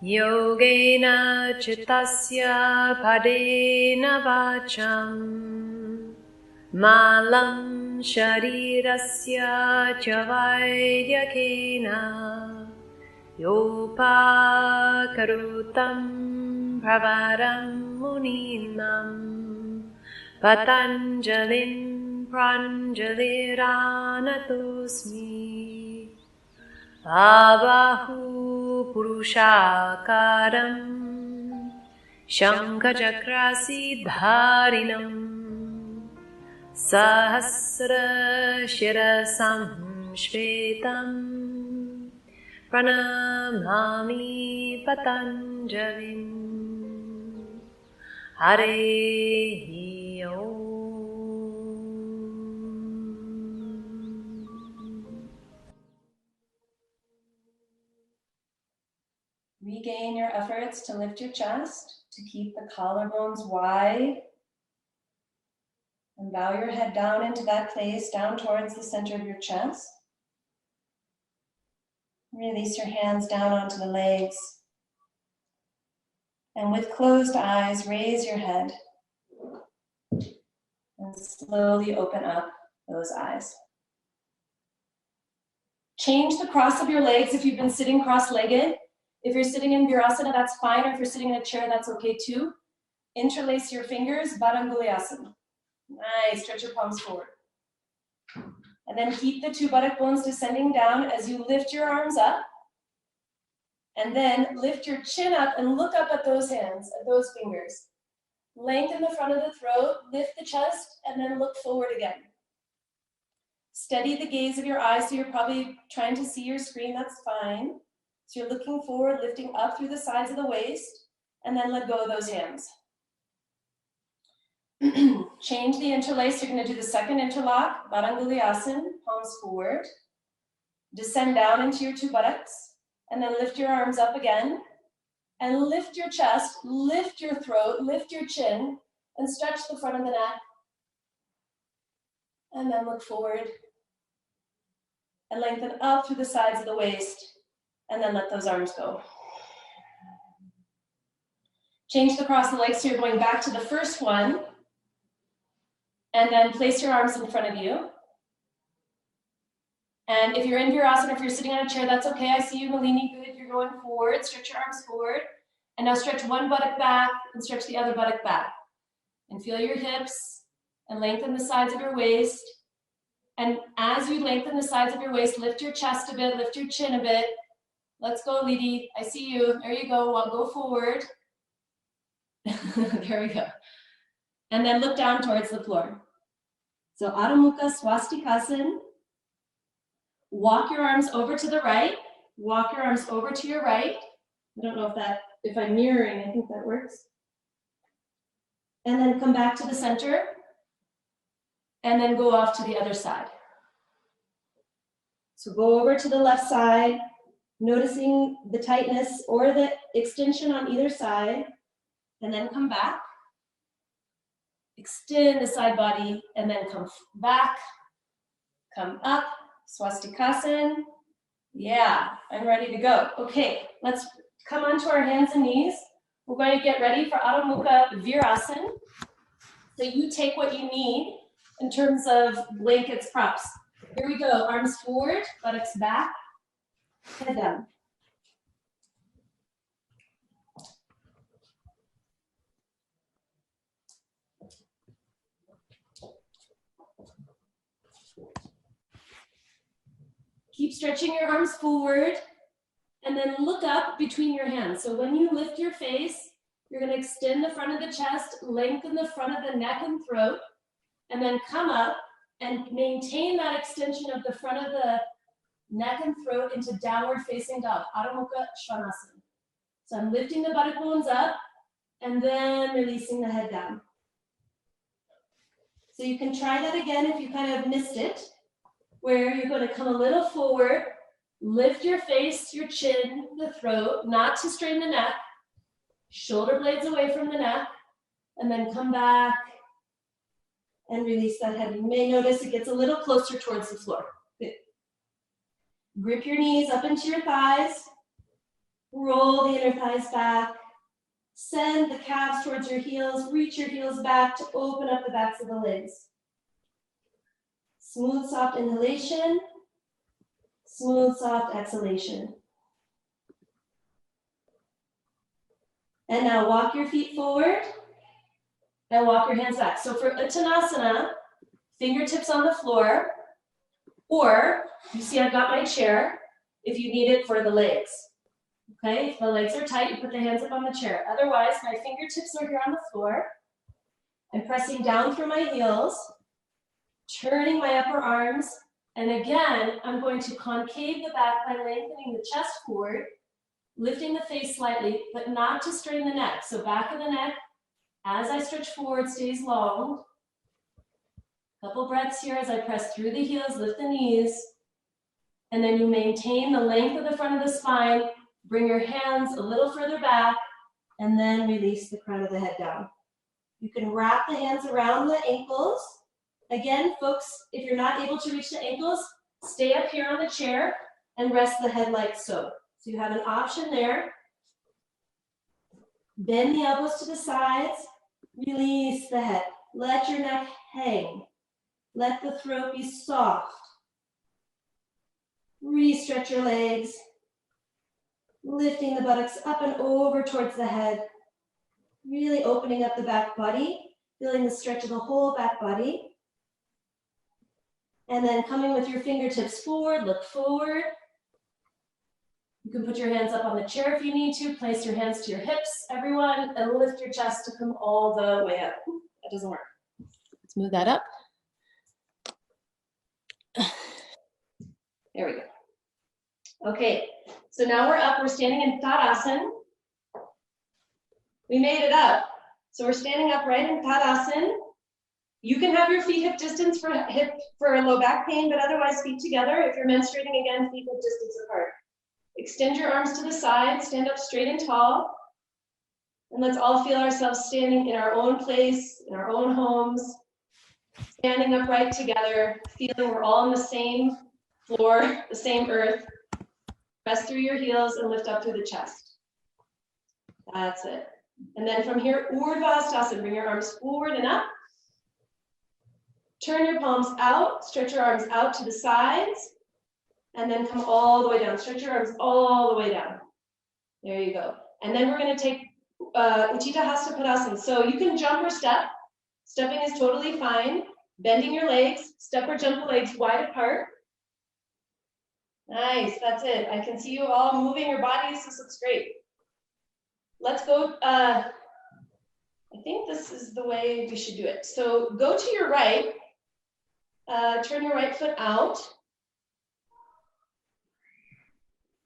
Yogena Chittasya Padena Vacham Malam Sharirasya Chavaidyakena Yopa Karutam Pravaram Muninam Patanjalim Pranjaliranatosmi Abahu Purushakaram Shankachakrasi Dharinam Sahasra Shirasam Shvetam Pranamami Patanjalim Hare Om. Regain your efforts to lift your chest, to keep the collarbones wide, and bow your head down into that place, down towards the center of your chest. Release your hands down onto the legs. And with closed eyes, raise your head and slowly open up those eyes. Change the cross of your legs if you've been sitting cross-legged. If you're sitting in Virasana, that's fine. Or if you're sitting in a chair, that's okay too. Interlace your fingers, Badanguliasana. Nice, stretch your palms forward. And then keep the two buttock bones descending down as you lift your arms up. And then lift your chin up and look up at those hands, at those fingers. Lengthen the front of the throat, lift the chest, and then look forward again. Steady the gaze of your eyes, so you're probably trying to see your screen, that's fine. So you're looking forward, lifting up through the sides of the waist, and then let go of those hands. Change the interlace. You're going to do the second interlock, Badanguliasana, palms forward. Descend down into your two buttocks, and then lift your arms up again. And lift your chest, lift your throat, lift your chin, and stretch the front of the neck. And then look forward. And lengthen up through the sides of the waist. And then let those arms go. Change the cross of the legs, so you're going back to the first one. And then place your arms in front of you. And if you're in Virasana, if you're sitting on a chair, that's okay. I see you, Malini, good. You're going forward. Stretch your arms forward. And now stretch one buttock back and stretch the other buttock back. And feel your hips and lengthen the sides of your waist. And as you lengthen the sides of your waist, lift your chest a bit, lift your chin a bit. Let's go, Lidi. I see you. There you go. I'll go forward. There we go. And then look down towards the floor. So Adho Mukha Swastikasana. Walk your arms over to the right. Walk your arms over to your right. I don't know if I'm mirroring, I think that works. And then come back to the center. And then go off to the other side. So go over to the left side, noticing the tightness or the extension on either side. And then come back. Extend the side body and then come back, come up, Swastikasana. Yeah, I'm ready to go. Okay, let's come onto our hands and knees. We're going to get ready for Adho Mukha Virasana. So you take what you need in terms of blankets, props. Here we go, arms forward, buttocks back, head down. Keep stretching your arms forward and then look up between your hands. So when you lift your face, you're going to extend the front of the chest, lengthen the front of the neck and throat, and then come up and maintain that extension of the front of the neck and throat into downward facing dog, Adho Mukha Svanasana. So I'm lifting the buttock bones up and then releasing the head down. So you can try that again if you kind of missed it, where you're going to come a little forward, lift your face, your chin, the throat, not to strain the neck, shoulder blades away from the neck, and then come back and release that head. You may notice it gets a little closer towards the floor. Good. Grip your knees up into your thighs. Roll the inner thighs back. Send the calves towards your heels. Reach your heels back to open up the backs of the legs. Smooth, soft inhalation. Smooth, soft exhalation. And now walk your feet forward and walk your hands back. So for Uttanasana, fingertips on the floor, or you see I've got my chair if you need it for the legs. Okay, if the legs are tight, you put the hands up on the chair. Otherwise, my fingertips are here on the floor. I'm pressing down through my heels, turning my upper arms, and again, I'm going to concave the back by lengthening the chest forward, lifting the face slightly, but not to strain the neck. So back of the neck, as I stretch forward, stays long. Couple breaths here as I press through the heels, lift the knees, and then you maintain the length of the front of the spine. Bring your hands a little further back, and then release the crown of the head down. You can wrap the hands around the ankles. Again, folks, if you're not able to reach the ankles, stay up here on the chair and rest the head like so. So you have an option there. Bend the elbows to the sides. Release the head. Let your neck hang. Let the throat be soft. Re-stretch your legs. Lifting the buttocks up and over towards the head. Really opening up the back body. Feeling the stretch of the whole back body. And then coming with your fingertips forward, look forward. You can put your hands up on the chair if you need to. Place your hands to your hips, everyone, and lift your chest to come all the way up. That doesn't work. Let's move that up. There we go. Okay, so now we're up. We're standing in Tadasana. We made it up. So we're standing upright in Tadasana. You can have your feet hip distance for low back pain, but otherwise feet together. If you're menstruating, again, feet hip distance apart. Extend your arms to the side, stand up straight and tall. And let's all feel ourselves standing in our own place, in our own homes, standing upright together, feeling we're all on the same floor, the same earth. Press through your heels and lift up through the chest. That's it. And then from here, Urdhva bring your arms forward and up. Turn your palms out, stretch your arms out to the sides, and then come all the way down. Stretch your arms all the way down. There you go. And then we're going to take Utthita Hasta Padasana. So you can jump or step. Stepping is totally fine. Bending your legs, step or jump the legs wide apart. Nice, that's it. I can see you all moving your bodies. This looks great. Let's go. I think this is the way we should do it. So go to your right. Turn your right foot out.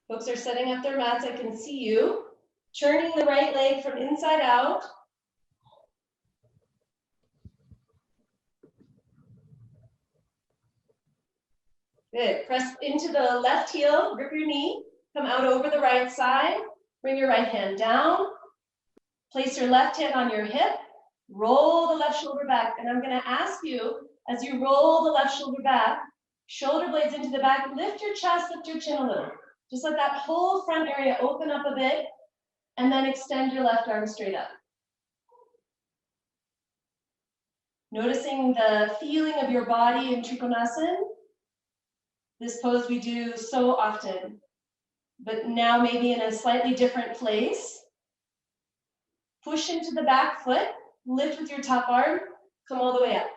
Folks are setting up their mats. I can see you. Turning the right leg from inside out. Good. Press into the left heel, grip your knee, come out over the right side, bring your right hand down, place your left hand on your hip, roll the left shoulder back. And I'm going to ask you, as you roll the left shoulder back, shoulder blades into the back, lift your chest, lift your chin a little. Just let that whole front area open up a bit, and then extend your left arm straight up. Noticing the feeling of your body in Trikonasana. This pose we do so often, but now maybe in a slightly different place. Push into the back foot, lift with your top arm, come all the way up.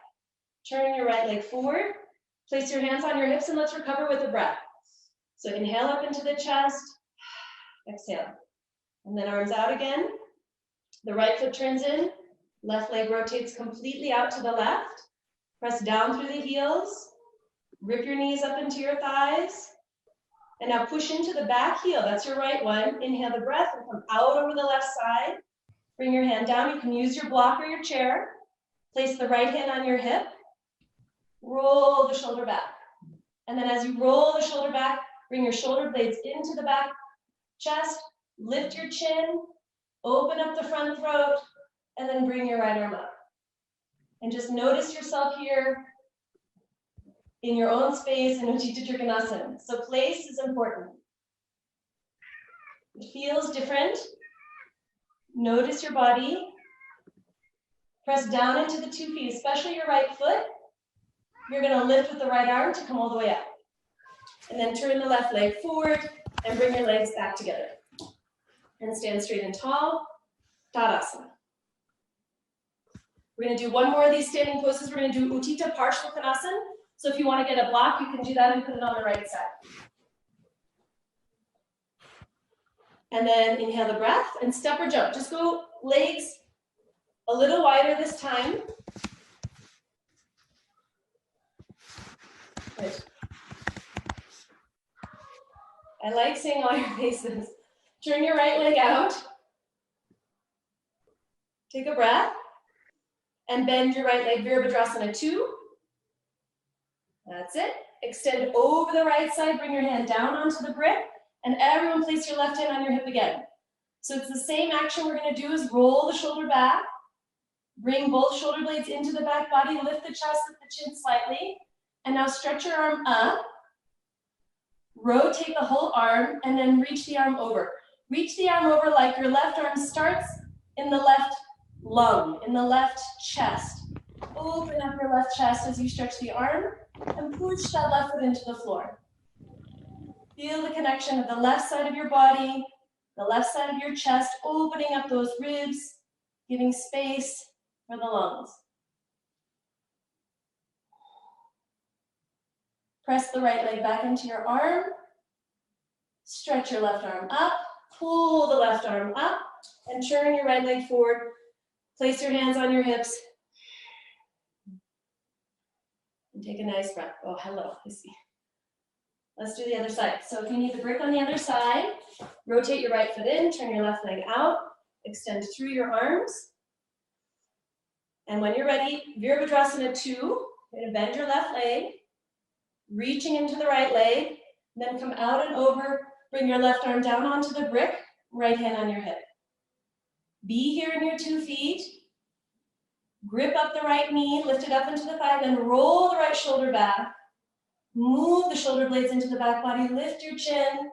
Turn your right leg forward, place your hands on your hips, and let's recover with a breath. So inhale up into the chest, exhale. And then arms out again. The right foot turns in, left leg rotates completely out to the left. Press down through the heels. Rip your knees up into your thighs. And now push into the back heel. That's your right one. Inhale the breath and come out over the left side. Bring your hand down. You can use your block or your chair. Place the right hand on your hip. Roll the shoulder back. And then as you roll the shoulder back, bring your shoulder blades into the back chest. Lift your chin. Open up the front throat. And then bring your right arm up. And just notice yourself here in your own space in Utthita Trikonasana. So place is important. It feels different. Notice your body. Press down into the 2 feet, especially your right foot. You're going to lift with the right arm to come all the way up. And then turn the left leg forward and bring your legs back together. And stand straight and tall, Tadasana. We're going to do one more of these standing poses. We're going to do Uttita Parshvakonasana. So if you want to get a block, you can do that and put it on the right side. And then inhale the breath and step or jump. Just go legs a little wider this time. Good. I like seeing all your faces. Turn your right leg out. Take a breath. And bend your right leg, Virabhadrasana 2. That's it. Extend over the right side, bring your hand down onto the brick, and everyone place your left hand on your hip again. So it's the same action we're gonna do is roll the shoulder back, bring both shoulder blades into the back body, lift the chest, lift the chin slightly, and now stretch your arm up, rotate the whole arm, and then reach the arm over. Reach the arm over like your left arm starts in the left lung, in the left chest. Open up your left chest as you stretch the arm and push that left foot into the floor. Feel the connection of the left side of your body, the left side of your chest, opening up those ribs, giving space for the lungs. Press the right leg back into your arm. Stretch your left arm up, pull the left arm up, and turn your right leg forward. Place your hands on your hips. And take a nice breath. Oh, hello, I see. Let's do the other side. So if you need the brick on the other side, rotate your right foot in, turn your left leg out, extend through your arms. And when you're ready, Virabhadrasana 2, you're gonna bend your left leg, reaching into the right leg, then come out and over, bring your left arm down onto the brick, right hand on your hip. Be here in your 2 feet. Grip up the right knee, lift it up into the thigh, then roll the right shoulder back. Move the shoulder blades into the back body, lift your chin,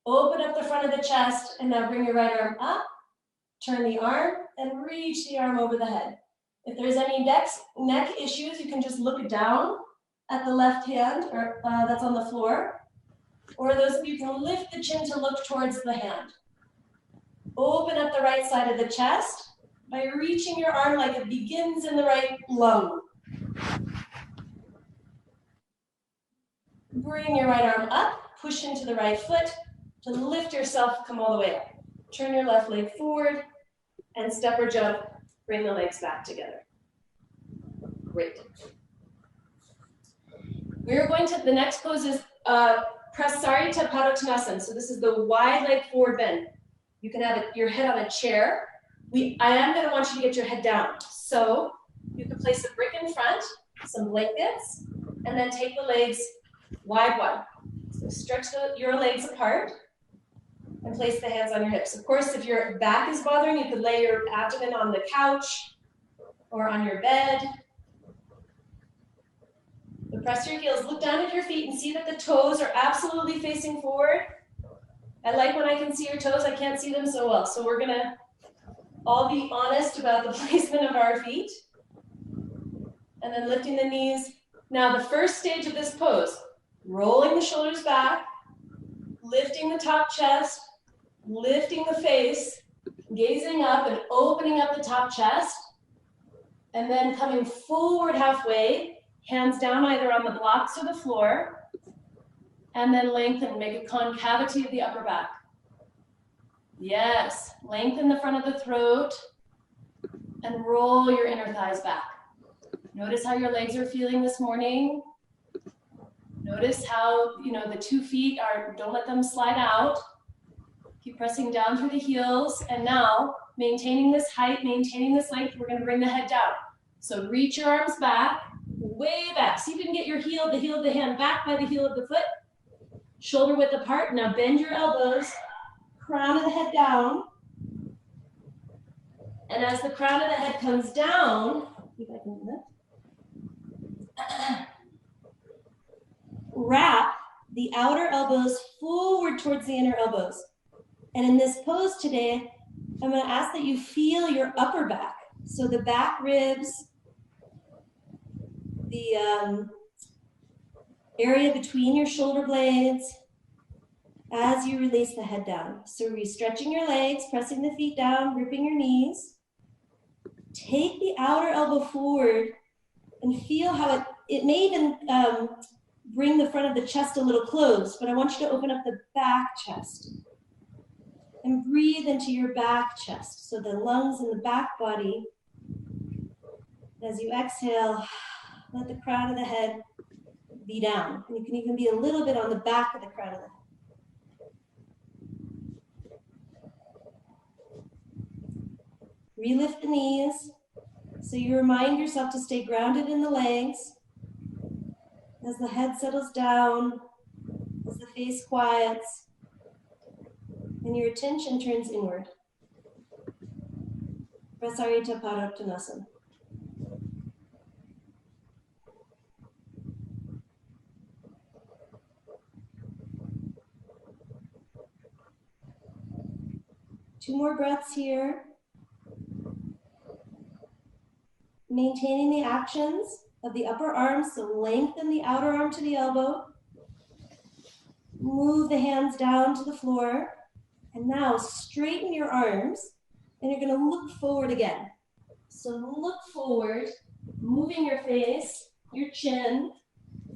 open up the front of the chest, and now bring your right arm up, turn the arm, and reach the arm over the head. If there's any neck issues, you can just look down at the left hand or that's on the floor. Or those of you who can lift the chin to look towards the hand. Open up the right side of the chest by reaching your arm like it begins in the right lung. Bring your right arm up, push into the right foot to lift yourself, come all the way up. Turn your left leg forward and step or jump, bring the legs back together. Great. We're going to, the next pose is Prasarita Padottanasana. So this is the wide leg forward bend. You can have your head on a chair. I am going to want you to get your head down. So you can place a brick in front, some blankets, and then take the legs wide. So stretch your legs apart and place the hands on your hips. Of course, if your back is bothering, you could lay your abdomen on the couch or on your bed. But press your heels, look down at your feet and see that the toes are absolutely facing forward. I like when I can see your toes, I can't see them so well. So we're gonna all be honest about the placement of our feet. And then lifting the knees. Now the first stage of this pose, rolling the shoulders back, lifting the top chest, lifting the face, gazing up and opening up the top chest, and then coming forward halfway, hands down either on the blocks or the floor, and then lengthen, make a concavity of the upper back. Yes, lengthen the front of the throat and roll your inner thighs back. Notice how your legs are feeling this morning. Notice how, the 2 feet don't let them slide out. Keep pressing down through the heels. And now, maintaining this height, maintaining this length, we're gonna bring the head down. So reach your arms back, way back. See if you can get the heel of the hand back by the heel of the foot. Shoulder width apart. Now bend your elbows, crown of the head down. And as the crown of the head comes down, see if I can do that. Wrap the outer elbows forward towards the inner elbows. And in this pose today, I'm going to ask that you feel your upper back. So the back ribs, the area between your shoulder blades as you release the head down. So re-stretching your legs, pressing the feet down, gripping your knees. Take the outer elbow forward and feel how it may even bring the front of the chest a little closed, but I want you to open up the back chest. And breathe into your back chest. So the lungs and the back body. As you exhale, let the crown of the head be down. And you can even be a little bit on the back of the crown of the head. Relift the knees. So you remind yourself to stay grounded in the legs. As the head settles down, as the face quiets, and your attention turns inward. Prasarita Padottanasana. Two more breaths here. Maintaining the actions of the upper arm, so lengthen the outer arm to the elbow. Move the hands down to the floor. And now straighten your arms, and you're going to look forward again. So look forward, moving your face, your chin,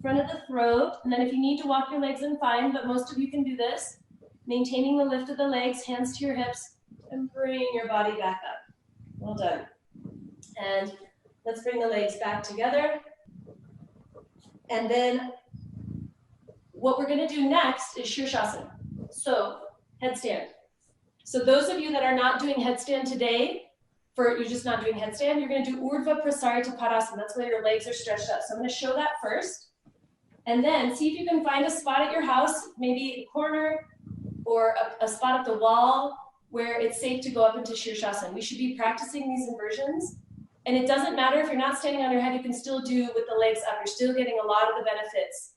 front of the throat, and then if you need to walk your legs in, fine, but most of you can do this. Maintaining the lift of the legs, hands to your hips, and bring your body back up. Well done. And let's bring the legs back together. And then what we're going to do next is Shirshasana. So headstand. So those of you that are not doing headstand today, you're just not doing headstand, you're going to do Urdhva Prasarita Padasana. That's where your legs are stretched out. So I'm going to show that first. And then see if you can find a spot at your house, maybe a corner or a spot at the wall where it's safe to go up into Shirshasana. We should be practicing these inversions. And it doesn't matter if you're not standing on your head, you can still do with the legs up. You're still getting a lot of the benefits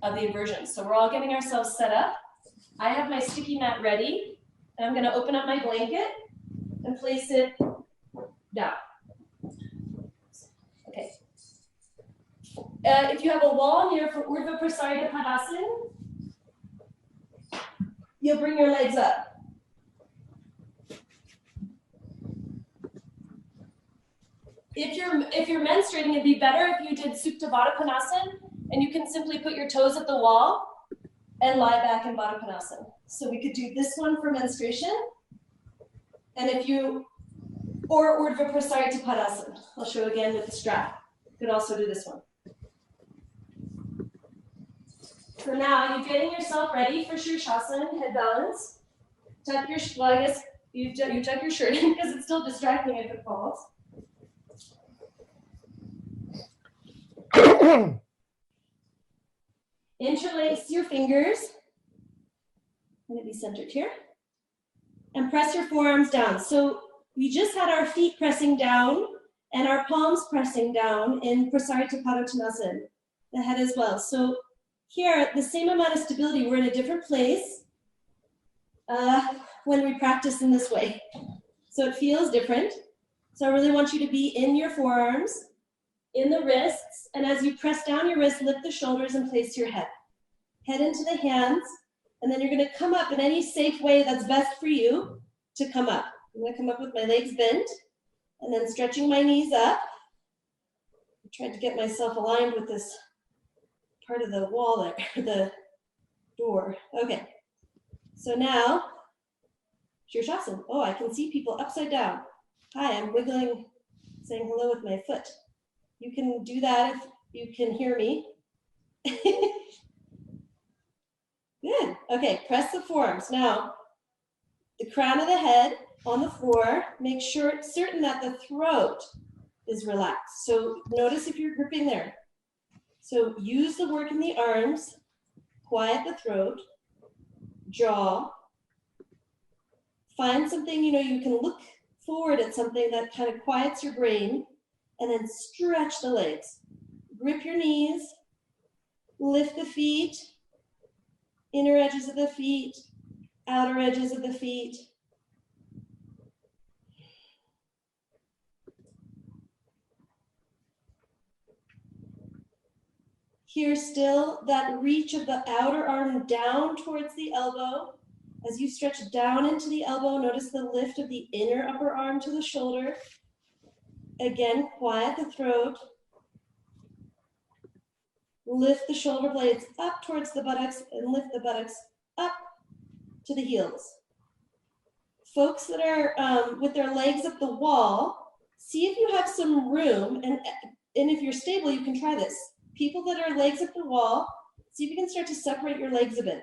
of the inversions. So we're all getting ourselves set up. I have my sticky mat ready. And I'm going to open up my blanket and place it down. Okay. If you have a wall here for Urdhva Prasarita Padasana, you'll bring your legs up. If you're menstruating, it'd be better if you did Supta Baddha Konasana, and you can simply put your toes at the wall and lie back in Baddha Konasana. So we could do this one for menstruation, and or Urdhva Prasarita Padasana. I'll show again with the strap. You could also do this one. So now you're getting yourself ready for Shirshasana, head balance. Tuck your, well, I guess you tuck your shirt in because it's still distracting if it falls. Interlace your fingers. I'm going to be centered here. And press your forearms down. So we just had our feet pressing down and our palms pressing down in Prasarita Padottanasana, the head as well. So here, the same amount of stability, we're in a different place when we practice in this way. So it feels different. So I really want you to be in your forearms, in the wrists, and as you press down your wrists, lift the shoulders and place your head. Head into the hands, and then you're going to come up in any safe way that's best for you to come up. I'm going to come up with my legs bent, and then stretching my knees up. I tried to get myself aligned with this part of the wall there, the door. Okay, so now, Shirshasana. Oh, I can see people upside down. Hi, I'm wiggling, saying hello with my foot. You can do that if you can hear me. Good. Okay, press the forearms. Now, the crown of the head on the floor. Make sure, certain that the throat is relaxed. So notice if you're gripping there. So use the work in the arms. Quiet the throat. Jaw. Find something, you can look forward at something that kind of quiets your brain. And then stretch the legs. Grip your knees. Lift the feet. Inner edges of the feet. outer edges of the feet. Here still, that reach of the outer arm down towards the elbow. As you stretch down into the elbow, notice the lift of the inner upper arm to the shoulder. Again, quiet the throat. Lift the shoulder blades up towards the buttocks and lift the buttocks up to the heels. Folks that are with their legs up the wall, see if you have some room, and if you're stable, you can try this. People that are legs up the wall, see if you can start to separate your legs a bit.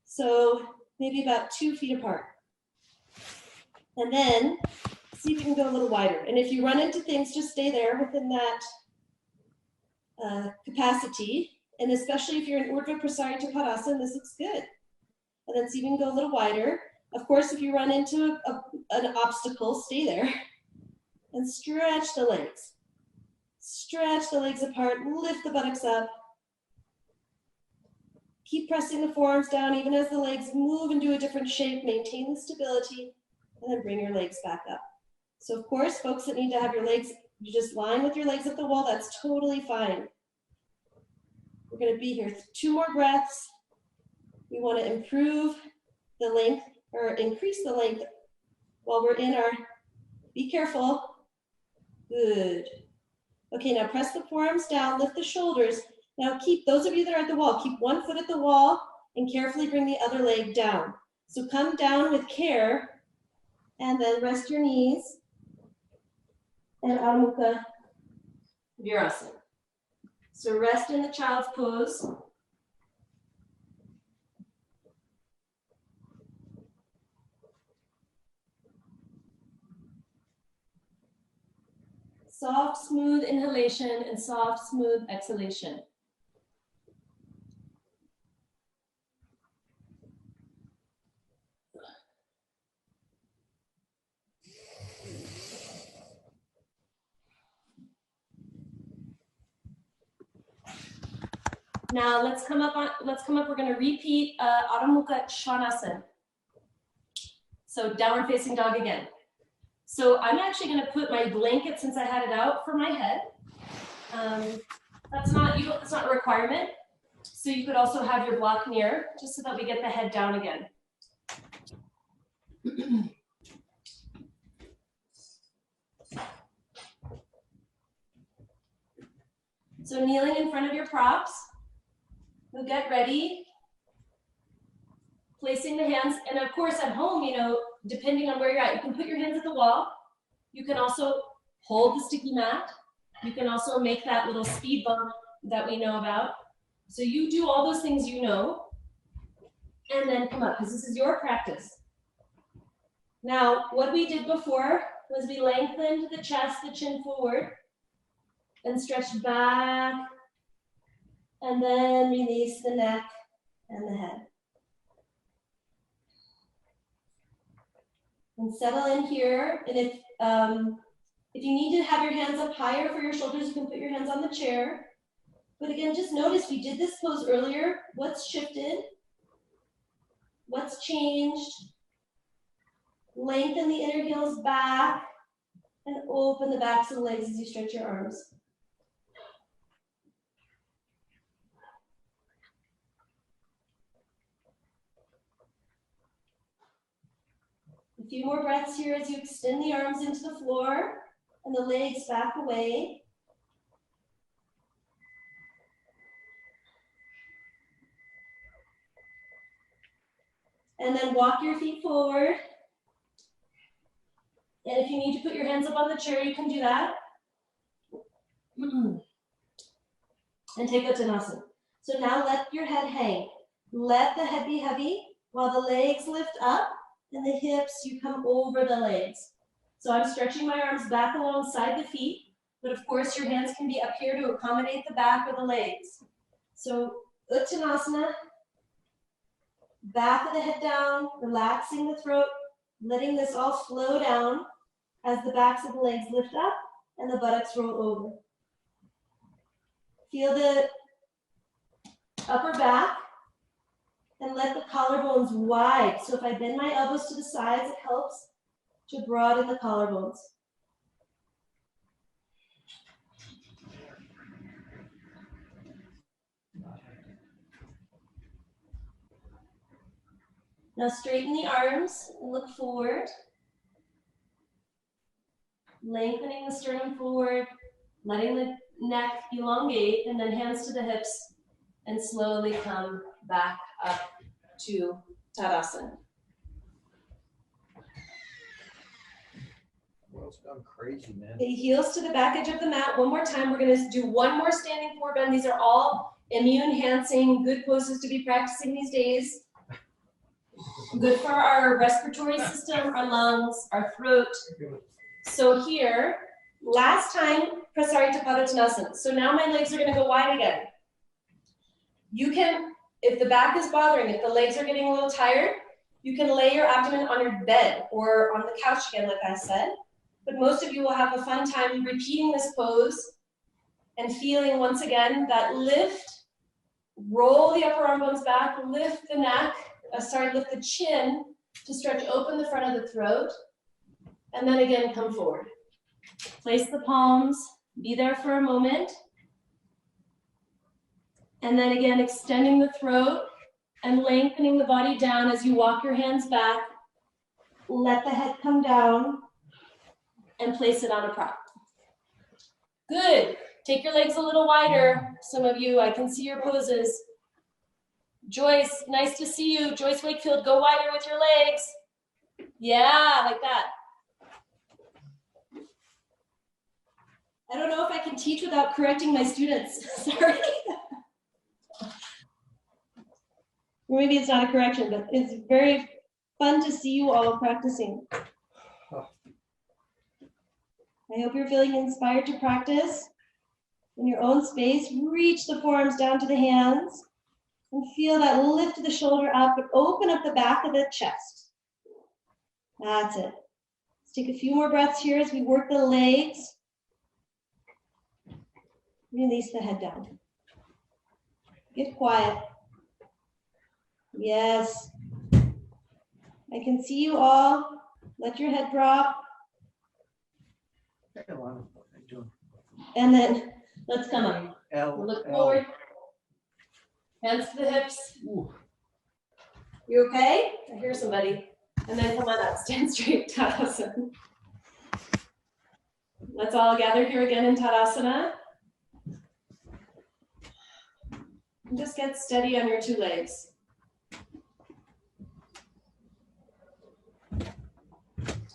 So maybe about 2 feet apart. And then see if you can go a little wider. And if you run into things, just stay there within that capacity. And especially if you're in Urdhva Prasarita Padasana, this looks good. And then see if you can go a little wider. Of course, if you run into an obstacle, stay there and stretch the legs. Stretch the legs apart, lift the buttocks up. Keep pressing the forearms down even as the legs move into a different shape. Maintain the stability and then bring your legs back up. So of course, folks that need to have your legs, you're just lying with your legs at the wall, that's totally fine. We're going to be here 2 more breaths. We want to improve the length or increase the length while we're in our, be careful. Good. Okay, now press the forearms down, lift the shoulders. Now keep, those of you that are at the wall, keep 1 foot at the wall and carefully bring the other leg down. So come down with care and then rest your knees and Adho Mukha Virasana. So rest in the child's pose. Soft, smooth inhalation and soft, smooth exhalation. Now let's come up, we're gonna repeat Adho Mukha Svanasana. So downward facing dog again. So I'm actually gonna put my blanket, since I had it out, for my head. That's not a requirement. So you could also have your block near, just so that we get the head down again. So kneeling in front of your props, we'll get ready. Placing the hands, and of course at home, you know, depending on where you're at, you can put your hands at the wall. You can also hold the sticky mat. You can also make that little speed bump that we know about. So you do all those things you know, and then come up, because this is your practice. Now, what we did before was we lengthened the chest, the chin forward, and stretched back, and then release the neck and the head. And settle in here, and if you need to have your hands up higher for your shoulders, you can put your hands on the chair. But again, just notice we did this pose earlier. What's shifted? What's changed? Lengthen the inner heels back and open the backs of the legs as you stretch your arms. A few more breaths here as you extend the arms into the floor and the legs back away. And then walk your feet forward. And if you need to put your hands up on the chair, you can do that. And take Uttanasana. So now let your head hang. Let the head be heavy while the legs lift up and the hips, you come over the legs. So I'm stretching my arms back alongside the feet, but of course your hands can be up here to accommodate the back or the legs. So Uttanasana, back of the head down, relaxing the throat, letting this all slow down as the backs of the legs lift up and the buttocks roll over. Feel the upper back and let the collarbones wide. So if I bend my elbows to the sides, it helps to broaden the collarbones. Now straighten the arms, look forward. Lengthening the sternum forward, letting the neck elongate, and then hands to the hips, and slowly come back up to Tadasana. World's gone crazy, man. Okay, heels to the back edge of the mat. One more time, we're gonna do one more standing forward bend. These are all immune-enhancing, good poses to be practicing these days. Good for our respiratory system, our lungs, our throat. So here, last time, Prasarita Padottanasana. So now my legs are gonna go wide again. You can, if the back is bothering, if the legs are getting a little tired, you can lay your abdomen on your bed or on the couch again, like I said. But most of you will have a fun time repeating this pose and feeling once again that lift, roll the upper arm bones back, lift the neck, lift the chin to stretch open the front of the throat. And then again, come forward. Place the palms, be there for a moment. And then again, extending the throat and lengthening the body down as you walk your hands back. Let the head come down and place it on a prop. Good. Take your legs a little wider. Some of you, I can see your poses. Joyce, nice to see you. Joyce Wakefield, go wider with your legs. Yeah, like that. I don't know if I can teach without correcting my students. Sorry. Or maybe it's not a correction, but it's very fun to see you all practicing. I hope you're feeling inspired to practice in your own space. Reach the forearms down to the hands and feel that lift of the shoulder up, but open up the back of the chest. That's it. Let's take a few more breaths here as we work the legs. Release the head down. Get quiet. Yes. I can see you all. Let your head drop. And then let's come up. Look forward. Hands to the hips. You okay? I hear somebody. And then come on up. Stand straight. Tadasana. Let's all gather here again in Tadasana. And just get steady on your two legs.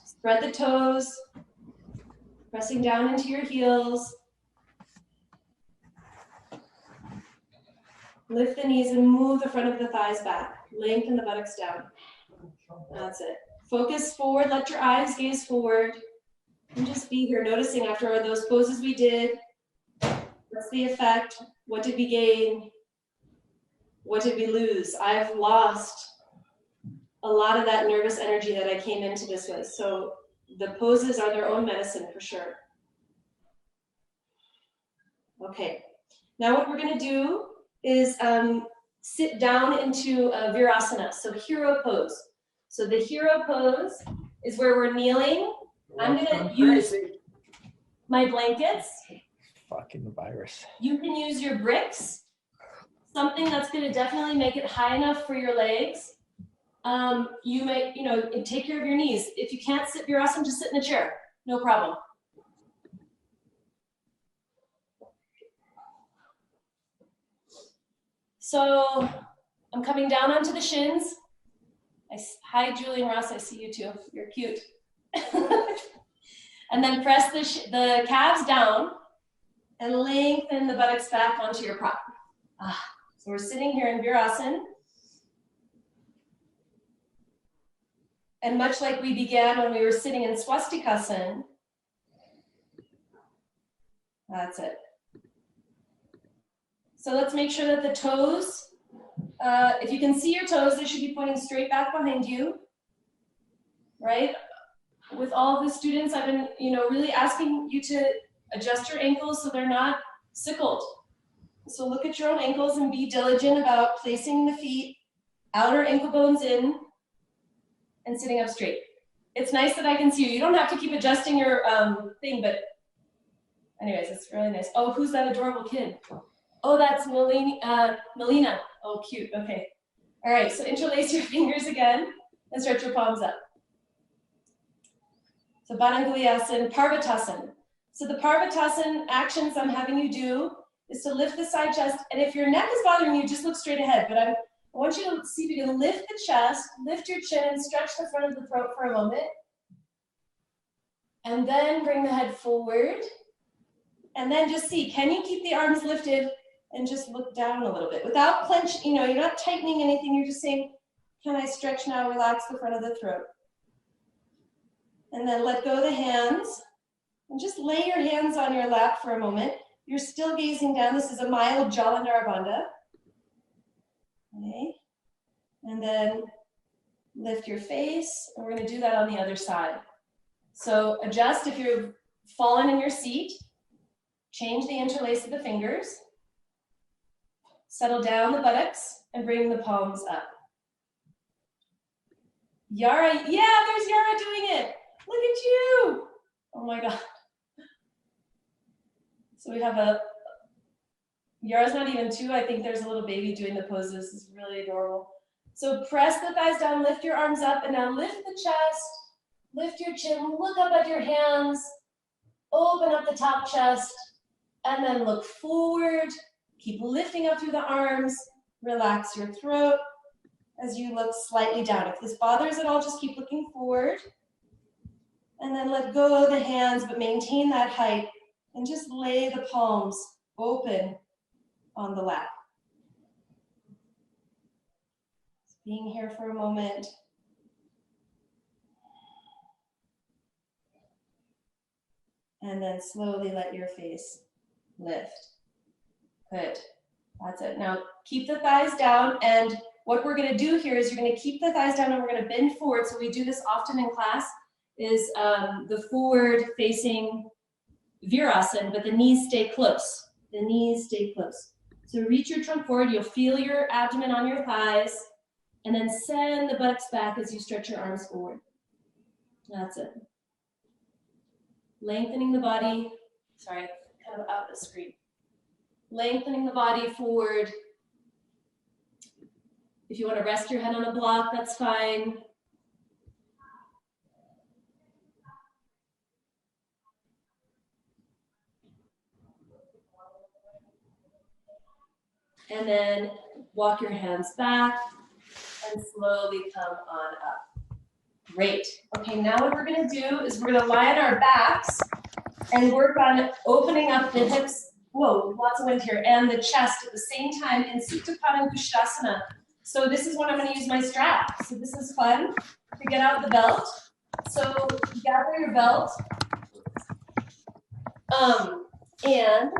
Spread the toes, pressing down into your heels. Lift the knees and move the front of the thighs back. Lengthen the buttocks down. That's it. Focus forward, let your eyes gaze forward. And just be here, noticing after those poses we did, what's the effect? What did we gain? What did we lose? I've lost a lot of that nervous energy that I came into this with. So the poses are their own medicine for sure. Okay, now what we're gonna do is sit down into a Virasana, so hero pose. So the hero pose is where we're kneeling. I'm gonna use my blankets. Fucking the virus. You can use your bricks, something that's gonna definitely make it high enough for your legs. You may, take care of your knees. If you can't sit Virasana, just sit in a chair, no problem. So I'm coming down onto the shins. Hi, Julian Ross, I see you too. You're cute. And then press the calves down and lengthen the buttocks back onto your prop. So we're sitting here in Virasana. And much like we began when we were sitting in Swastikasana, that's it. So let's make sure that the toes, if you can see your toes, they should be pointing straight back behind you, right? With all of the students, I've been, really asking you to adjust your ankles so they're not sickled. So look at your own ankles and be diligent about placing the feet Outer ankle bones in and sitting up straight. It's nice that I can see you. You don't have to keep adjusting your thing, but anyways, it's really nice. Oh, who's that adorable kid? Oh, that's Melina. Oh, cute. Okay. All right, so interlace your fingers again and stretch your palms up. So Badanguliasan, Parvatasana. So the Parvatasana actions I'm having you do is to lift the side chest, and if your neck is bothering you, just look straight ahead, but I want you to see if you can lift the chest, lift your chin, and stretch the front of the throat for a moment. And then bring the head forward. And then just see, can you keep the arms lifted and just look down a little bit without clenching, you're not tightening anything, you're just saying, can I stretch now, relax the front of the throat. And then let go of the hands and just lay your hands on your lap for a moment. You're still gazing down. This is a mild Jalandhara Bandha. Okay. And then lift your face, and we're going to do that on the other side. So adjust if you've fallen in your seat. Change the interlace of the fingers. Settle down the buttocks and bring the palms up. Yara, yeah, there's Yara doing it. Look at you. Oh my God. So we have Yara's not even 2. I think there's a little baby doing the poses. This is really adorable. So press the thighs down, lift your arms up, and now lift the chest, lift your chin, look up at your hands, open up the top chest, and then look forward. Keep lifting up through the arms, relax your throat as you look slightly down. If this bothers at all, just keep looking forward. And then let go of the hands, but maintain that height, and just lay the palms open on the lap. Just being here for a moment. And then slowly let your face lift. Good. That's it. Now keep the thighs down, and what we're going to do here is you're going to keep the thighs down and we're going to bend forward. So we do this often in class, is the forward facing Virasana, but the knees stay close. The knees stay close. So reach your trunk forward. You'll feel your abdomen on your thighs, and then send the buttocks back as you stretch your arms forward. That's it. Lengthening the body. Sorry, kind of out of the screen. Lengthening the body forward. If you want to rest your head on a block, that's fine. And then walk your hands back and slowly come on up. Great. Okay, now what we're going to do is we're going to lie on our backs and work on opening up the hips. Whoa, lots of wind here. And the chest at the same time in Supta Padang Kushasana. So this is when I'm going to use my strap. So this is fun to get out the belt. So gather your belt. And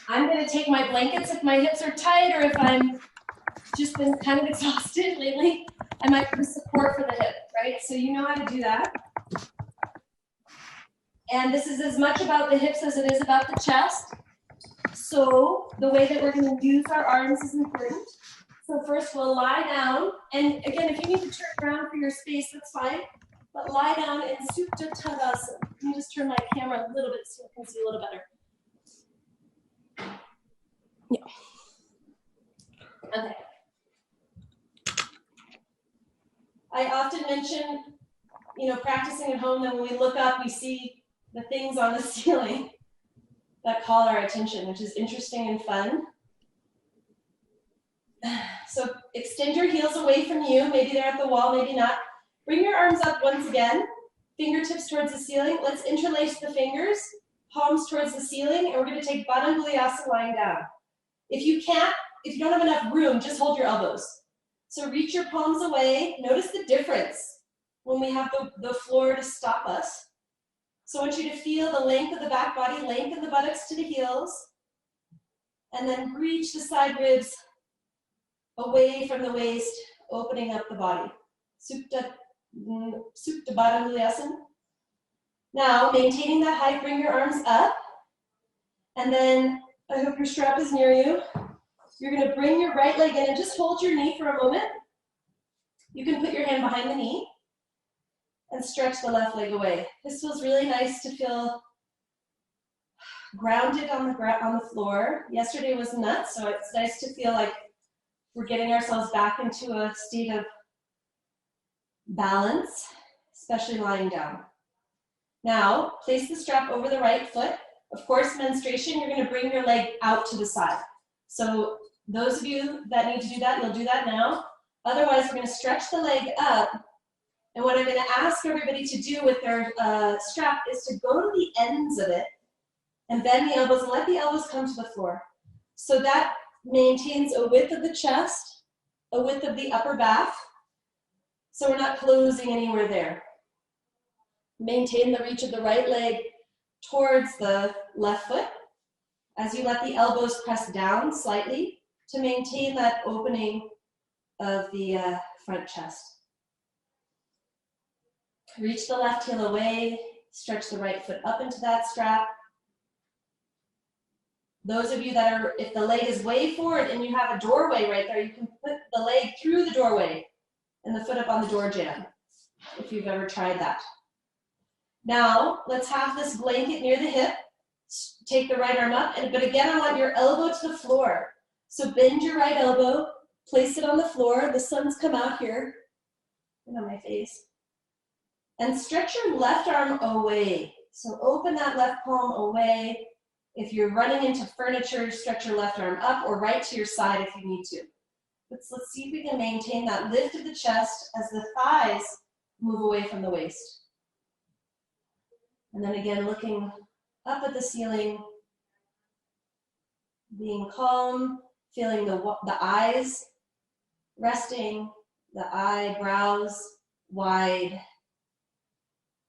I'm going to take my blankets if my hips are tight or if I'm just been kind of exhausted lately. I might put support for the hip, right? So you know how to do that. And this is as much about the hips as it is about the chest. So the way that we're going to use our arms is important. So first we'll lie down. And again, if you need to turn around for your space, that's fine. But lie down in Supta Tadasana. Let me just turn my camera a little bit so you can see a little better. Yeah. Okay. I often mention, practicing at home, that when we look up, we see the things on the ceiling that call our attention, which is interesting and fun. So extend your heels away from you. Maybe they're at the wall, maybe not. Bring your arms up once again, fingertips towards the ceiling. Let's interlace the fingers, palms towards the ceiling, and we're going to take Badanguliasana lying down. If you don't have enough room, just hold your elbows. So reach your palms away. Notice the difference when we have the floor to stop us. So I want you to feel the length of the back body, lengthen the buttocks to the heels, and then reach the side ribs away from the waist, opening up the body. Supta Badanguliasana. Now, maintaining that height, bring your arms up, and then I hope your strap is near you. You're going to bring your right leg in and just hold your knee for a moment. You can put your hand behind the knee and stretch the left leg away. This feels really nice to feel grounded on the floor. Yesterday was nuts, so it's nice to feel like we're getting ourselves back into a state of balance, especially lying down. Now, place the strap over the right foot. Of course, menstruation, you're going to bring your leg out to the side. So those of you that need to do that, you'll do that now. Otherwise, we're going to stretch the leg up. And what I'm going to ask everybody to do with their strap is to go to the ends of it and bend the elbows and let the elbows come to the floor. So that maintains a width of the chest, a width of the upper back, so we're not closing anywhere there. Maintain the reach of the right leg towards the left foot as you let the elbows press down slightly to maintain that opening of the front chest. Reach the left heel away, stretch the right foot up into that strap. Those of you that are, if the leg is way forward and you have a doorway right there, you can put the leg through the doorway and the foot up on the door jamb, if you've ever tried that. Now, let's have this blanket near the hip. Take the right arm up, but again, I want your elbow to the floor. So bend your right elbow, place it on the floor. The sun's come out here and on my face. And stretch your left arm away. So open that left palm away. If you're running into furniture, stretch your left arm up or right to your side if you need to. Let's see if we can maintain that lift of the chest as the thighs move away from the waist. And then again, looking up at the ceiling, being calm, feeling the eyes resting, the eyebrows wide,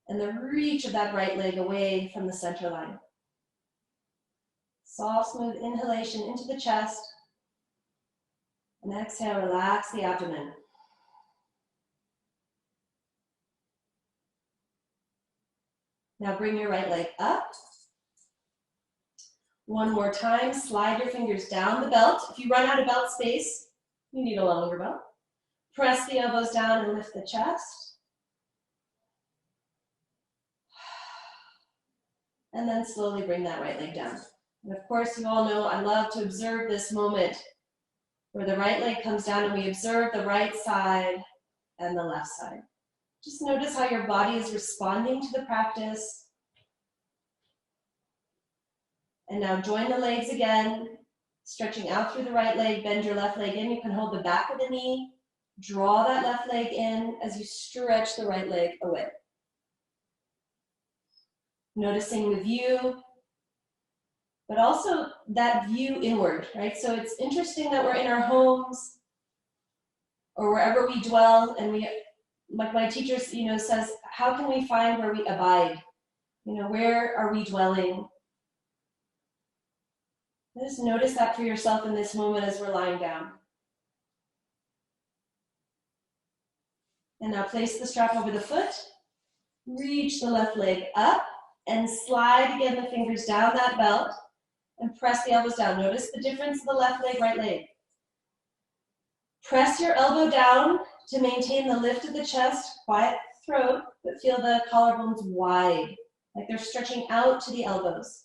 and the reach of that right leg away from the center line. Soft, smooth inhalation into the chest, and exhale, relax the abdomen. Now bring your right leg up. One more time, slide your fingers down the belt. If you run out of belt space, you need a longer belt. Press the elbows down and lift the chest. And then slowly bring that right leg down. And of course, you all know I love to observe this moment where the right leg comes down and we observe the right side and the left side. Just notice how your body is responding to the practice. And now join the legs again, stretching out through the right leg, bend your left leg in. You can hold the back of the knee, draw that left leg in as you stretch the right leg away. Noticing the view, but also that view inward, right? So it's interesting that we're in our homes or wherever we dwell, and we, like my teacher, says, how can we find where we abide? Where are we dwelling? Just notice that for yourself in this moment as we're lying down. And now place the strap over the foot, reach the left leg up, and slide again the fingers down that belt and press the elbows down. Notice the difference of the left leg, right leg. Press your elbow down to maintain the lift of the chest, quiet throat, but feel the collarbones wide, like they're stretching out to the elbows.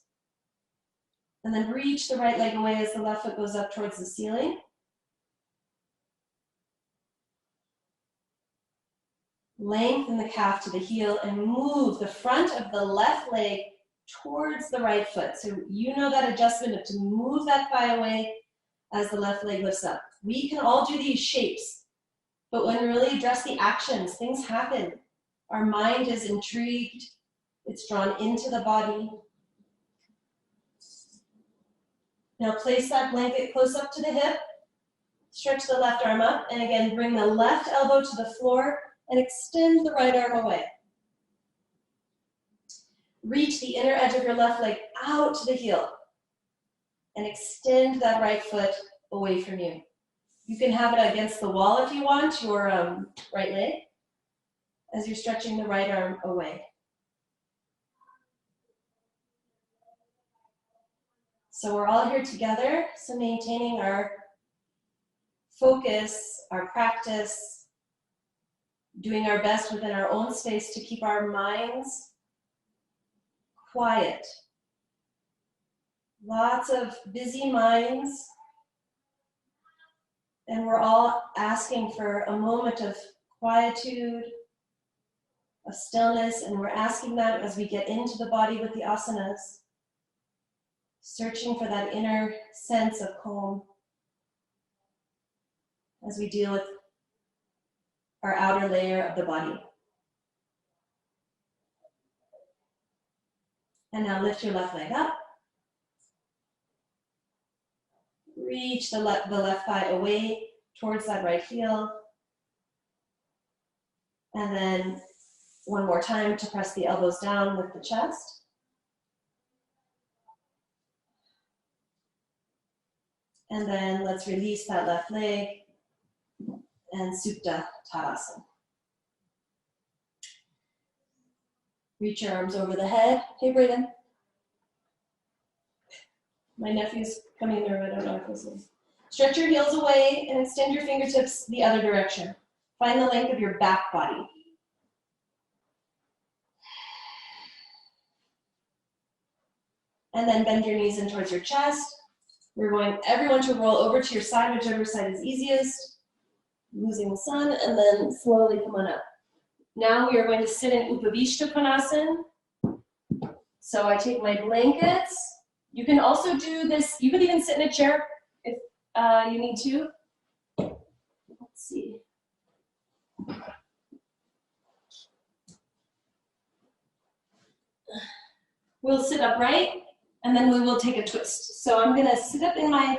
And then reach the right leg away as the left foot goes up towards the ceiling. Lengthen the calf to the heel and move the front of the left leg towards the right foot. So you know that adjustment of to move that thigh away as the left leg lifts up. We can all do these shapes, but when we really address the actions, things happen. Our mind is intrigued. It's drawn into the body. Now place that blanket close up to the hip, stretch the left arm up, and again, bring the left elbow to the floor and extend the right arm away. Reach the inner edge of your left leg out to the heel and extend that right foot away from you. You can have it against the wall if you want, your right leg, as you're stretching the right arm away. So we're all here together, so maintaining our focus, our practice, doing our best within our own space to keep our minds quiet. Lots of busy minds, and we're all asking for a moment of quietude, of stillness, and we're asking that as we get into the body with the asanas, searching for that inner sense of calm as we deal with our outer layer of the body. And now lift your left leg up. Reach the left thigh away towards that right heel. And then one more time to press the elbows down with the chest. And then let's release that left leg and Supta Tadasana. Reach your arms over the head. Hey, Braden. My nephew's coming in there, I don't know if this is. Stretch your heels away and extend your fingertips the other direction. Find the length of your back body. And then bend your knees in towards your chest. We're going everyone to roll over to your side, whichever side is easiest. Losing the sun, and then slowly come on up. Now we are going to sit in Upavishta Konasana. So I take my blankets. You can also do this, you could even sit in a chair if you need to. Let's see. We'll sit upright, and then we will take a twist. So I'm gonna sit up in my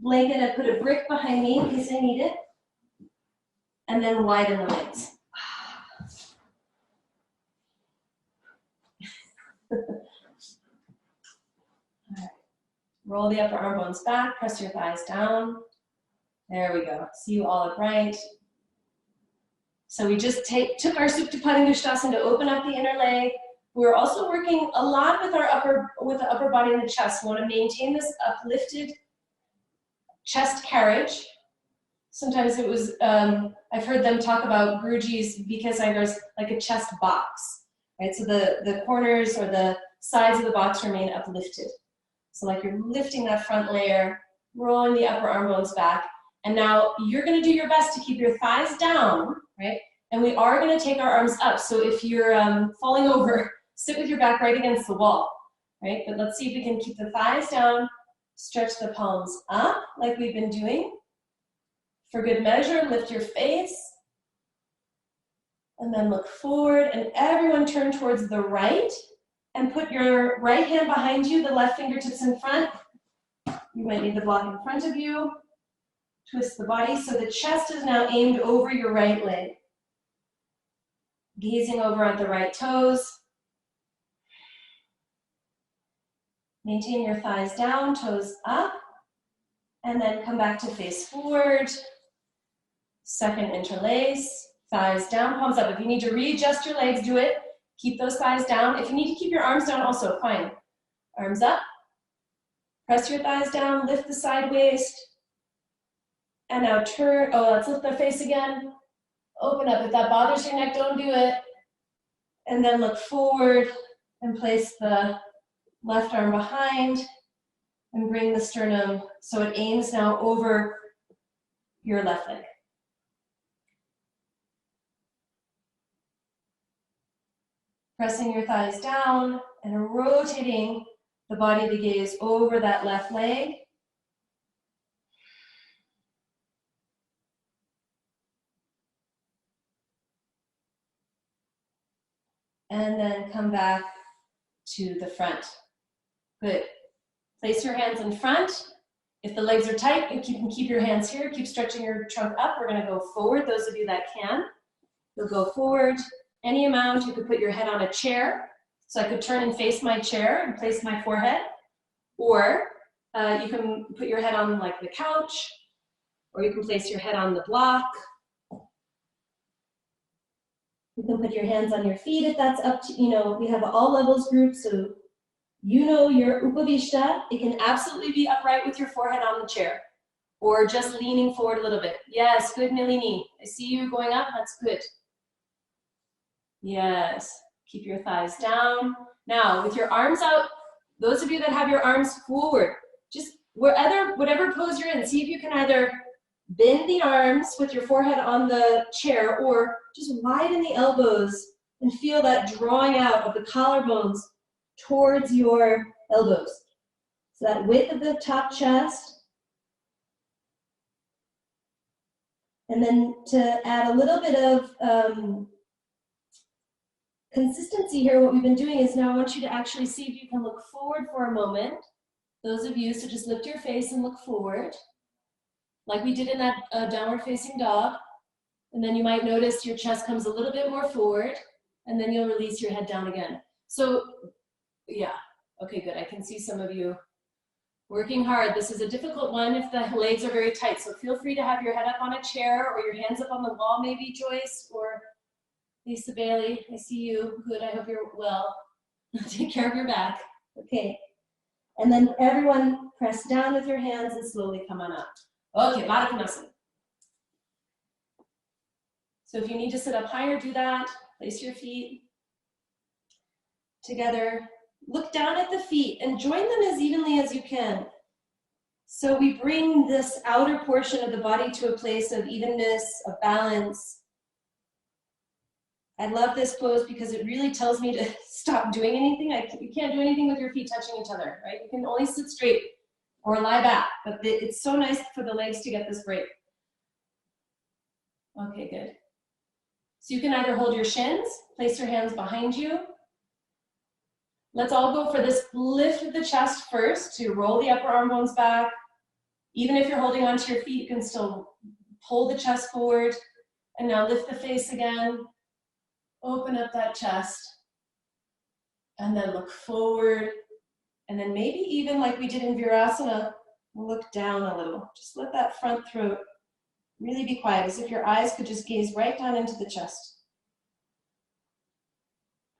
blanket and put a brick behind me in case I need it, and then widen the legs. Roll the upper arm bones back, press your thighs down. There we go. See you all upright. So we just took our Supta Padangusthasana to open up the inner leg. We're also working a lot with the upper body and the chest. We want to maintain this uplifted chest carriage. Sometimes it was, I've heard them talk about Guruji's Bikasangas like a chest box, right? So the corners or the sides of the box remain uplifted. So like you're lifting that front layer, rolling the upper arm bones back, and now you're gonna do your best to keep your thighs down, right? And we are gonna take our arms up. So if you're falling over, sit with your back right against the wall, right? But let's see if we can keep the thighs down, stretch the palms up like we've been doing. For good measure, lift your face, and then look forward, and everyone turn towards the right, and put your right hand behind you, the left fingertips in front. You might need the block in front of you. Twist the body, so the chest is now aimed over your right leg. Gazing over at the right toes. Maintain your thighs down, toes up, and then come back to face forward. Second interlace, thighs down, palms up. If you need to readjust your legs, do it. Keep those thighs down. If you need to keep your arms down also, fine. Arms up. Press your thighs down, lift the side waist. And now turn, let's lift the face again. Open up. If that bothers your neck, don't do it. And then look forward and place the left arm behind and bring the sternum so it aims now over your left leg. Pressing your thighs down and rotating the body to gaze over that left leg. And then come back to the front. Good. Place your hands in front. If the legs are tight, you can keep your hands here. Keep stretching your trunk up. We're going to go forward, those of you that can. You'll go forward any amount. You could put your head on a chair. So I could turn and face my chair and place my forehead. Or you can put your head on like the couch, or you can place your head on the block. You can put your hands on your feet if that's up to, we have all levels group, so your Upavishta. It can absolutely be upright with your forehead on the chair. or just leaning forward a little bit. Yes, good, Nalini. I see you going up, that's good. Yes, keep your thighs down. Now, with your arms out, those of you that have your arms forward, just whatever pose you're in, see if you can either bend the arms with your forehead on the chair or just widen the elbows and feel that drawing out of the collarbones towards your elbows. So that width of the top chest. And then to add a little bit of consistency here, what we've been doing is now I want you to actually see if you can look forward for a moment. Those of you, so just lift your face and look forward, like we did in that downward facing dog. And then you might notice your chest comes a little bit more forward, and then you'll release your head down again. So, yeah, okay, good. I can see some of you working hard. This is a difficult one if the legs are very tight. So feel free to have your head up on a chair or your hands up on the wall, maybe Joyce or Lisa Bailey. I see you. Good. I hope you're well. Take care of your back. Okay. And then everyone press down with your hands and slowly come on up. Okay, Baddha Konasana. So if you need to sit up higher, do that. Place your feet together. Look down at the feet and join them as evenly as you can. So we bring this outer portion of the body to a place of evenness, of balance. I love this pose because it really tells me to stop doing anything. You can't do anything with your feet touching each other, right? You can only sit straight or lie back, but it's so nice for the legs to get this break. Okay, good. So you can either hold your shins, place your hands behind you. Let's all go for this lift of the chest first to roll the upper arm bones back. Even if you're holding onto your feet, you can still pull the chest forward. And now lift the face again. Open up that chest. And then look forward. And then maybe even like we did in Virasana, look down a little. Just let that front throat really be quiet, as if your eyes could just gaze right down into the chest.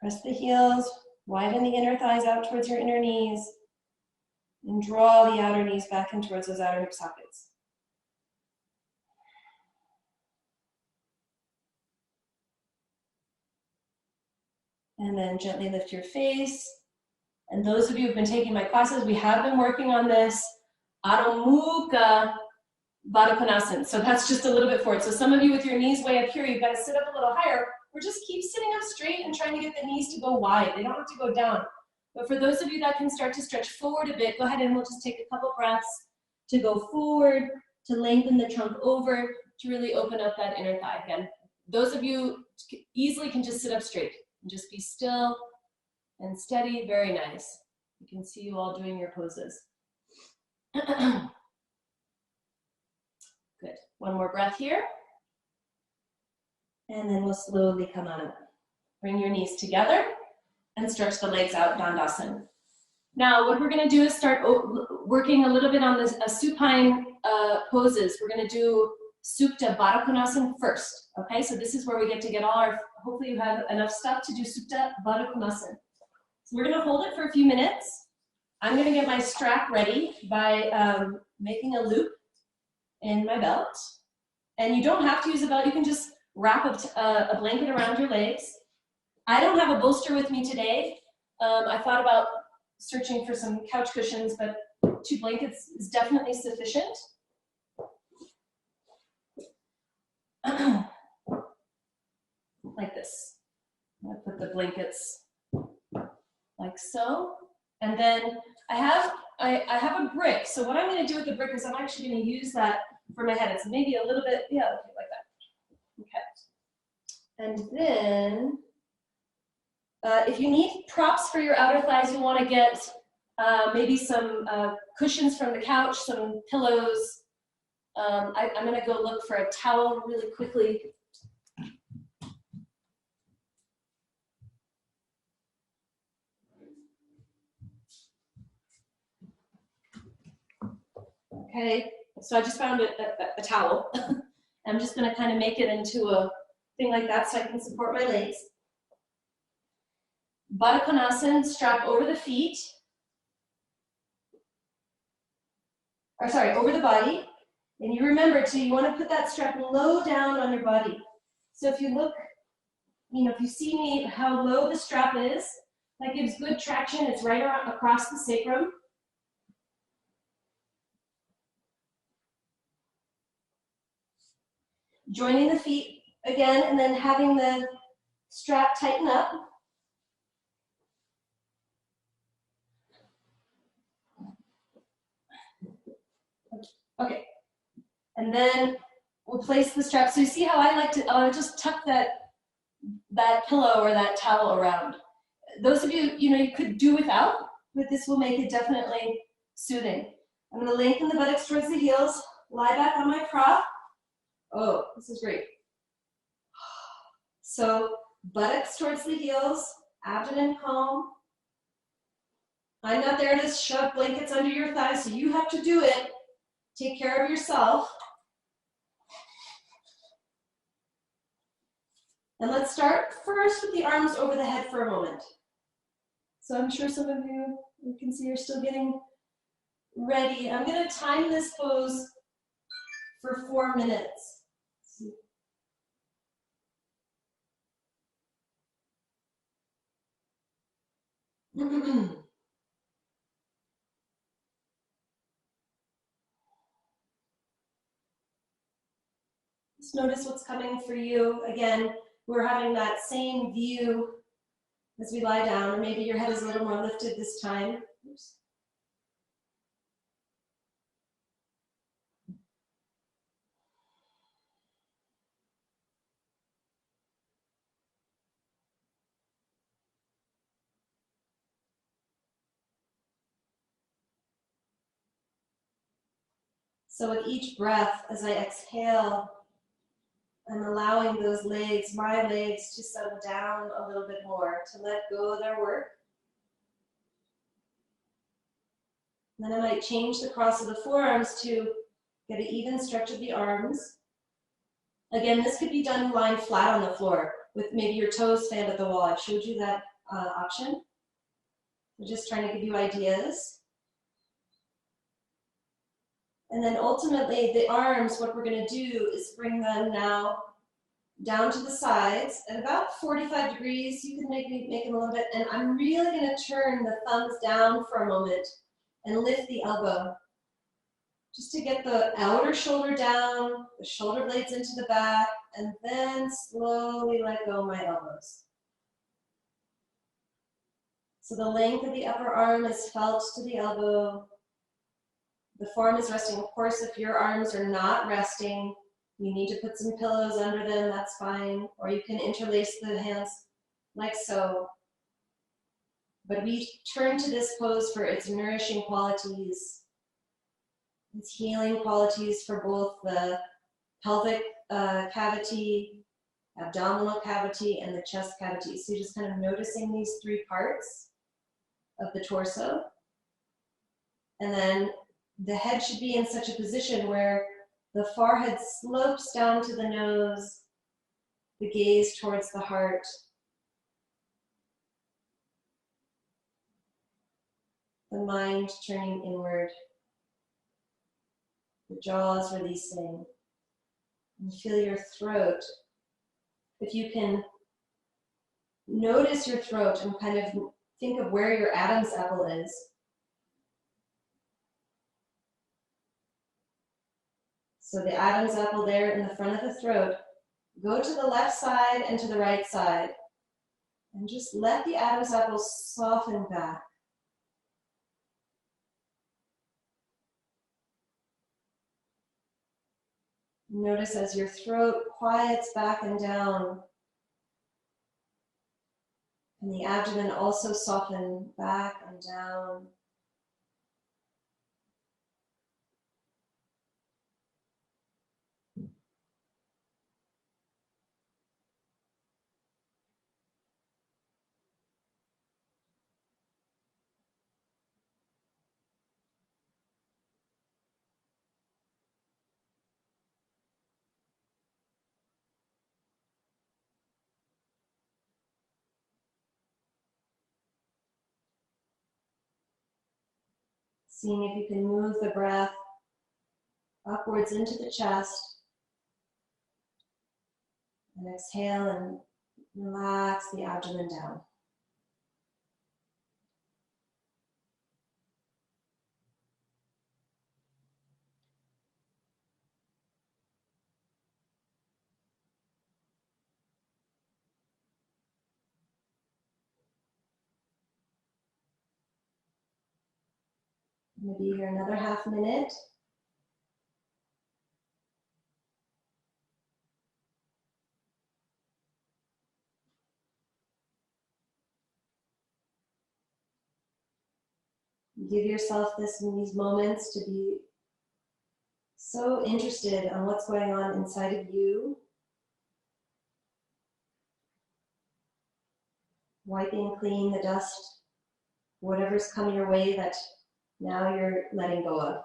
Press the heels, widen the inner thighs out towards your inner knees, and draw the outer knees back in towards those outer hip sockets. And then gently lift your face. And those of you who've been taking my classes, we have been working on this Adho Mukha Baddha Konasana. So that's just a little bit forward. So some of you with your knees way up here, you've got to sit up a little higher, or just keep sitting up straight and trying to get the knees to go wide. They don't have to go down. But for those of you that can start to stretch forward a bit, go ahead and we'll just take a couple breaths to go forward, to lengthen the trunk over, to really open up that inner thigh. Again, those of you easily can just sit up straight and just be still and steady. Very nice. You can see you all doing your poses. Good. One more breath here. And then we'll slowly come on up. Bring your knees together and stretch the legs out, Dandasana. Now, what we're going to do is start working a little bit on this supine poses. We're going to do Supta Baddha Konasana first. Okay, so this is where we get to get all our, hopefully you have enough stuff to do Supta Baddha Konasana. So we're going to hold it for a few minutes. I'm going to get my strap ready by making a loop in my belt. And you don't have to use a belt. You can just wrap a blanket around your legs. I don't have a bolster with me today. I thought about searching for some couch cushions, but 2 blankets is definitely sufficient. Like this. I'm going to put the blankets like so. And then I have a brick. So what I'm going to do with the brick is I'm actually going to use that for my head. It's maybe a little bit, yeah, okay, like that. Okay. And then if you need props for your outer thighs, you want to get maybe some cushions from the couch, some pillows. I'm going to go look for a towel really quickly. Okay, so I just found a towel. I'm just going to kind of make it into a thing like that so I can support my legs. Baddha Konasana, strap over the feet. Or sorry, over the body. And you remember too, you want to put that strap low down on your body. So if you look, if you see me, how low the strap is, that gives good traction. It's right around, across the sacrum. Joining the feet again, and then having the strap tighten up. Okay, and then we'll place the strap. So you see how I like to, I'll just tuck that pillow or that towel around. Those of you, you could do without, but this will make it definitely soothing. I'm gonna lengthen the buttocks towards the heels, lie back on my prop. Oh, this is great. So buttocks towards the heels, abdomen calm. I'm not there to shove blankets under your thighs, so you have to do it. Take care of yourself. And let's start first with the arms over the head for a moment. So I'm sure some of you can see you're still getting ready. I'm going to time this pose for 4 minutes. Just notice what's coming for you. Again, we're having that same view as we lie down, or maybe your head is a little more lifted this time. Oops. So with each breath, as I exhale, I'm allowing those legs, my legs, to settle down a little bit more, to let go of their work. And then I might change the cross of the forearms to get an even stretch of the arms. Again, this could be done lying flat on the floor with maybe your toes fanned at the wall. I've showed you that option. I'm just trying to give you ideas. And then ultimately the arms, what we're going to do is bring them now down to the sides at about 45 degrees. You can make them a little bit. And I'm really going to turn the thumbs down for a moment and lift the elbow. Just to get the outer shoulder down, the shoulder blades into the back, and then slowly let go of my elbows. So the length of the upper arm is felt to the elbow. The form is resting. Of course, if your arms are not resting, you need to put some pillows under them, that's fine. Or you can interlace the hands like so. But we turn to this pose for its nourishing qualities, its healing qualities for both the pelvic cavity, abdominal cavity, and the chest cavity. So you're just kind of noticing these 3 parts of the torso. And then the head should be in such a position where the forehead slopes down to the nose, the gaze towards the heart. The mind turning inward, the jaws releasing. And feel your throat. If you can notice your throat and kind of think of where your Adam's apple is. So the Adam's apple there in the front of the throat. Go to the left side and to the right side. And just let the Adam's apple soften back. Notice as your throat quiets back and down, and the abdomen also soften back and down. Seeing if you can move the breath upwards into the chest. And exhale and relax the abdomen down. I'm going to be here another half minute. Give yourself these moments to be so interested on what's going on inside of you. Wiping clean the dust, whatever's come your way that now you're letting go of.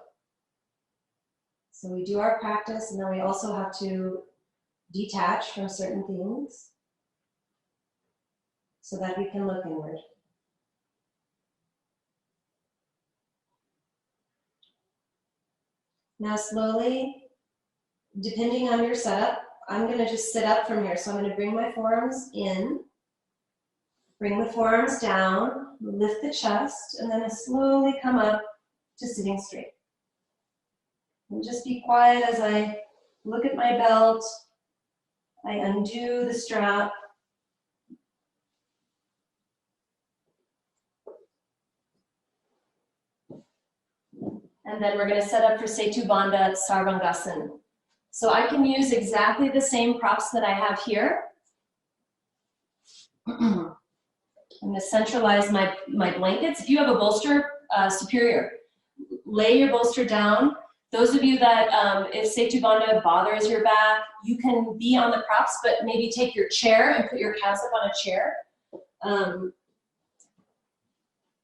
So we do our practice, and then we also have to detach from certain things so that we can look inward. Now slowly, depending on your setup, I'm going to just sit up from here. So I'm going to bring my forearms in, bring the forearms down, lift the chest, and then I slowly come up to sitting straight. And just be quiet as I look at my belt, I undo the strap, and then we're going to set up for Setu Bandha Sarvangasana. So I can use exactly the same props that I have here. I'm going to centralize my blankets. If you have a bolster, superior, lay your bolster down. Those of you that, if Setu Bandha bothers your back, you can be on the props, but maybe take your chair and put your calves up on a chair.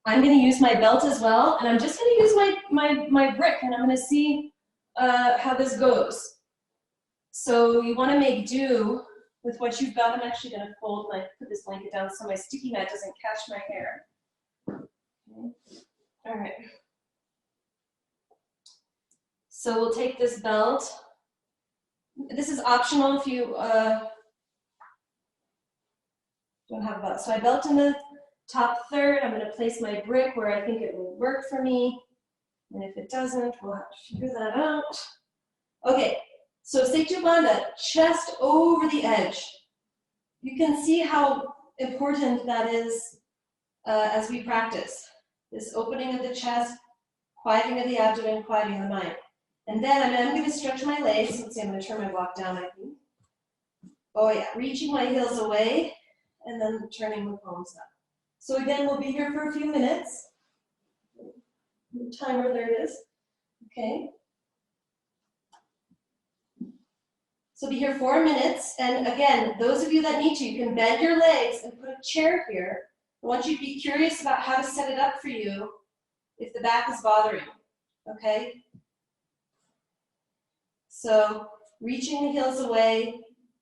I'm going to use my belt as well, and I'm just going to use my brick, and I'm going to see how this goes. So you want to make do with what you've got. I'm actually going to put this blanket down so my sticky mat doesn't catch my hair. Okay. All right. So we'll take this belt. This is optional if you don't have a belt. So I belt in the top third. I'm going to place my brick where I think it will work for me. And if it doesn't, we'll have to figure that out. Okay, so Setu Bandha, chest over the edge. You can see how important that is as we practice. This opening of the chest, quieting of the abdomen, quieting the mind. And then I'm going to stretch my legs. Let's see, I'm going to turn my block down, I think. Oh yeah, reaching my heels away and then turning the palms up. So again, we'll be here for a few minutes. The timer, there it is. Okay. So be here 4 minutes. And again, those of you that need to, you can bend your legs and put a chair here. I want you to be curious about how to set it up for you if the back is bothering you. Okay? So reaching the heels away.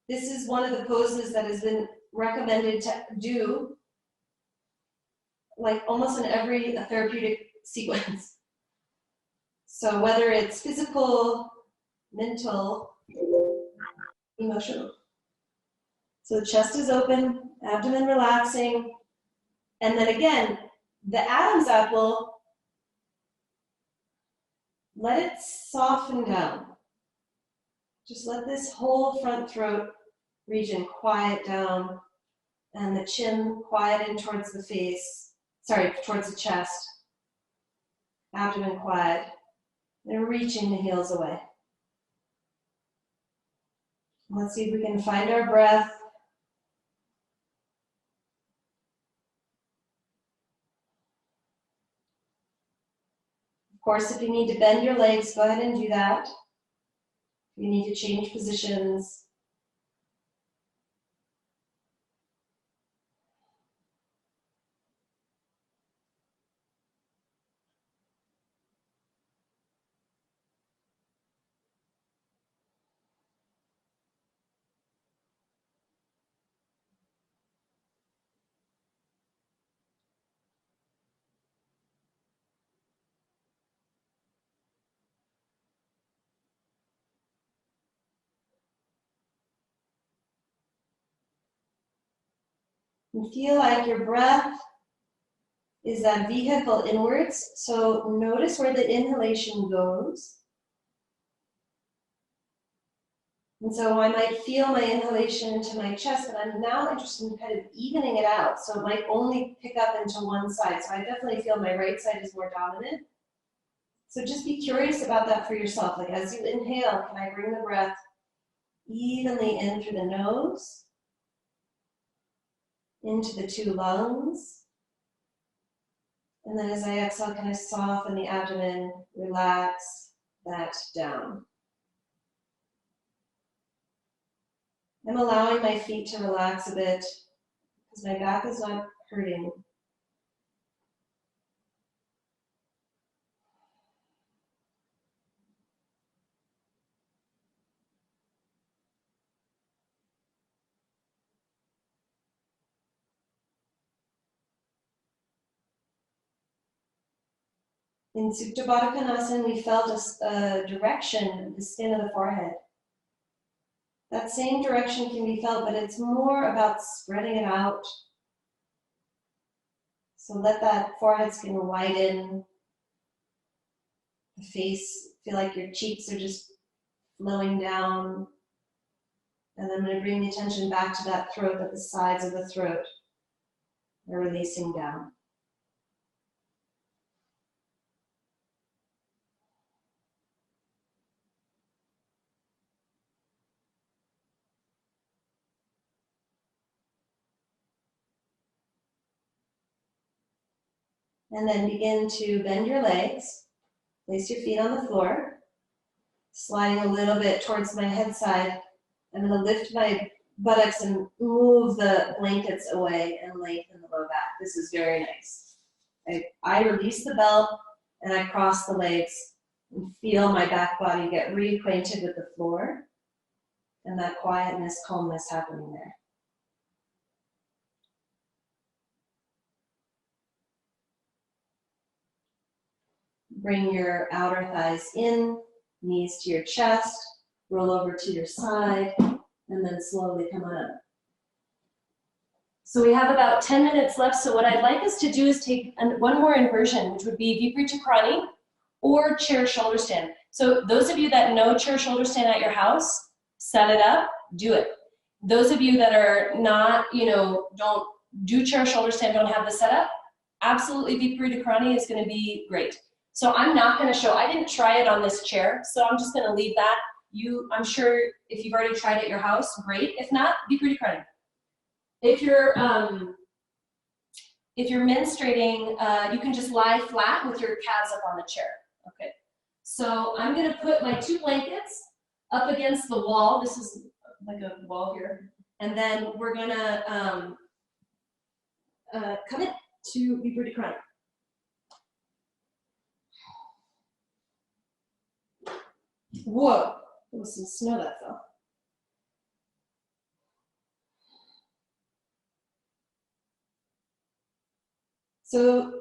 This is one of the poses that has been recommended to do like almost in every therapeutic sequence. So whether it's physical, mental, emotional. So the chest is open, abdomen relaxing, and then again, the Adam's apple, let it soften down. Just let this whole front throat region quiet down, and the chin quiet in towards the face, towards the chest. Abdomen quiet, and reaching the heels away. Let's see if we can find our breath. Of course, if you need to bend your legs, go ahead and do that. If you need to change positions. And feel like your breath is that vehicle inwards. So notice where the inhalation goes. And so I might feel my inhalation into my chest, but I'm now interested in kind of evening it out. So it might only pick up into one side. So I definitely feel my right side is more dominant. So just be curious about that for yourself. Like as you inhale, can I bring the breath evenly in through the nose, into the two lungs? And then as I exhale, can I soften the abdomen, relax that down? I'm allowing my feet to relax a bit because my back is not hurting. In Supta Baddha Konasana, we felt a direction of the skin of the forehead. That same direction can be felt, but it's more about spreading it out. So let that forehead skin widen. The face, feel like your cheeks are just flowing down. And then I'm going to bring the attention back to that throat, that the sides of the throat are releasing down. And then begin to bend your legs. Place your feet on the floor, sliding a little bit towards my head side. I'm going to lift my buttocks and move the blankets away and lengthen the low back. This is very nice. I release the belt and I cross the legs and feel my back body get reacquainted with the floor and that quietness, calmness happening there. Bring your outer thighs in, knees to your chest, roll over to your side, and then slowly come on up. So we have about 10 minutes left. So what I'd like us to do is take one more inversion, which would be Viparita Karani or chair shoulder stand. So those of you that know chair shoulder stand at your house, set it up, do it. Those of you that are not, don't do chair shoulder stand, don't have the setup, absolutely Viparita Karani is going to be great. So I'm not going to show, I didn't try it on this chair, so I'm just going to leave that. I'm sure if you've already tried it at your house, great. If not, Viparita Karani. If you're menstruating, you can just lie flat with your calves up on the chair. Okay. So I'm going to put my two blankets up against the wall. This is like a wall here. And then we're going to come in to Viparita Karani. Whoa, there was some snow that fell. So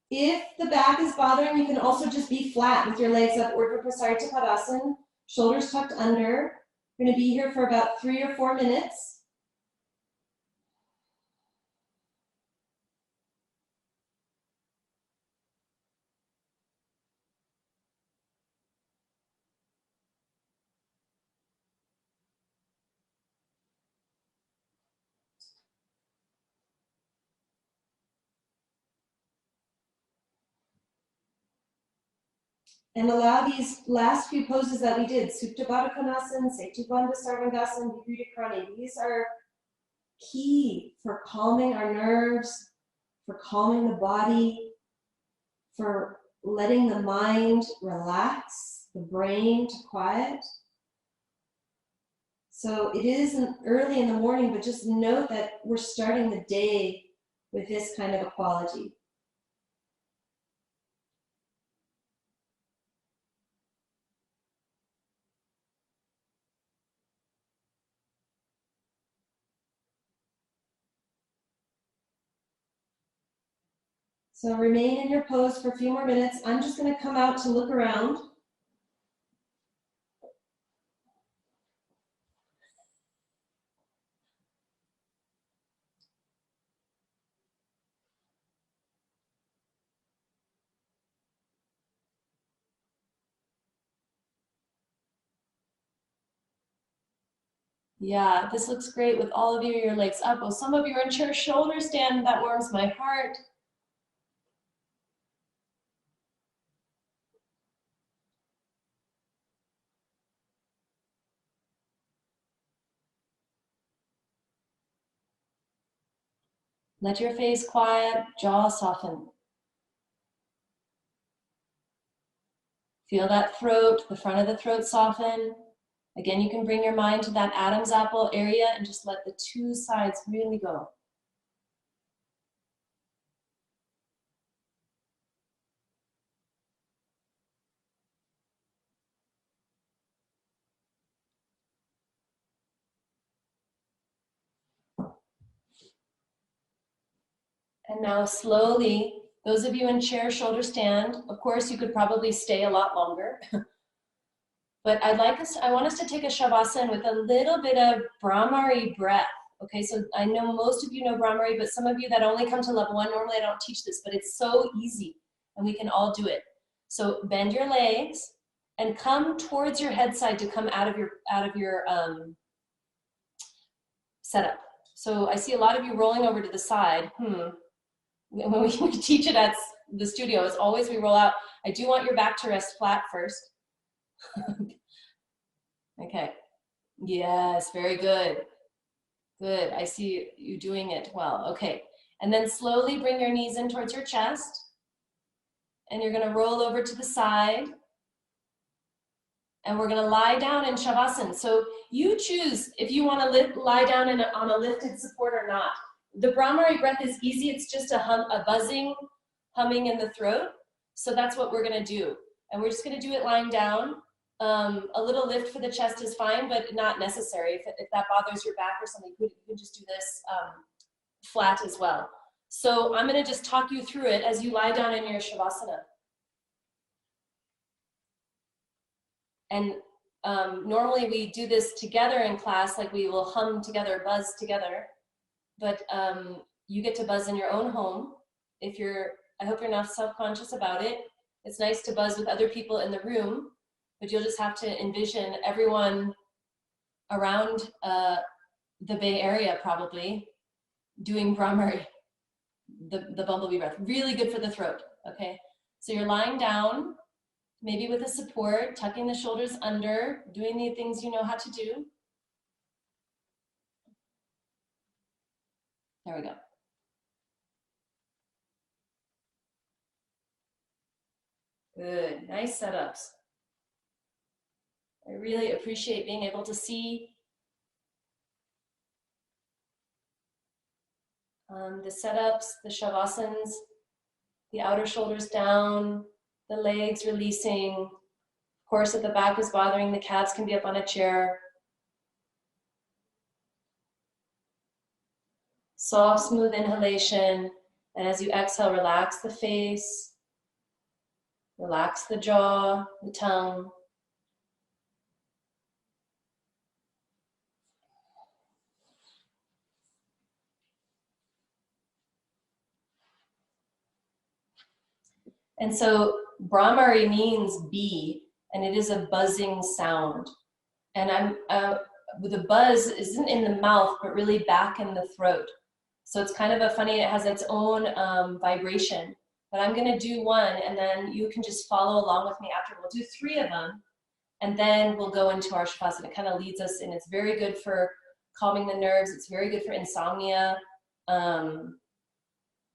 if the back is bothering, you can also just be flat with your legs up, Urdhva Prasarita Padasana, shoulders tucked under. We're going to be here for about 3 or 4 minutes. And allow these last few poses that we did, Supta Baddha Konasana, Setu Bandha Sarvangasana, Viparita Karani. These are key for calming our nerves, for calming the body, for letting the mind relax, the brain to quiet. So it isn't early in the morning, but just note that we're starting the day with this kind of a quality. So remain in your pose for a few more minutes. I'm just going to come out to look around. Yeah, this looks great with all of you, your legs up. Oh, some of you are in chair shoulder stand. That warms my heart. Let your face quiet, jaw soften. Feel that throat, the front of the throat soften. Again, you can bring your mind to that Adam's apple area and just let the two sides really go. And now slowly, those of you in chair shoulder stand, of course, you could probably stay a lot longer. But I want us to take a Shavasana with a little bit of Brahmari breath. Okay, so I know most of you know Brahmari, but some of you that only come to level 1, normally I don't teach this, but it's so easy and we can all do it. So bend your legs and come towards your head side to come out of your setup. So I see a lot of you rolling over to the side. When we teach it at the studio, as always, we roll out. I do want your back to rest flat first. Okay. Yes, very good. Good. I see you doing it well. Okay. And then slowly bring your knees in towards your chest. And you're going to roll over to the side. And we're going to lie down in Shavasana. So you choose if you want to lie down on a lifted support or not. The Brahmari breath is easy. It's just a buzzing, humming in the throat. So that's what we're going to do. And we're just going to do it lying down. A little lift for the chest is fine, but not necessary. If that bothers your back or something, you can just do this flat as well. So I'm going to just talk you through it as you lie down in your Shavasana. And normally we do this together in class, like we will hum together, buzz together. But you get to buzz in your own home. I hope you're not self-conscious about it. It's nice to buzz with other people in the room, but you'll just have to envision everyone around the Bay Area probably doing Brahmari, the bumblebee breath. Really good for the throat, okay? So you're lying down, maybe with a support, tucking the shoulders under, doing the things you know how to do. There we go. Good, nice setups. I really appreciate being able to see the setups, the Shavasans, the outer shoulders down, the legs releasing. Of course, if the back is bothering, the calves can be up on a chair. Soft, smooth inhalation. And as you exhale, relax the face, relax the jaw, the tongue. And so Brahmari means bee, and it is a buzzing sound. And the buzz isn't in the mouth, but really back in the throat. So it's kind of it has its own vibration. But I'm gonna do one, and then you can just follow along with me after. We'll do 3 of them, and then we'll go into our Shavasana. It kind of leads us in. It's very good for calming the nerves. It's very good for insomnia,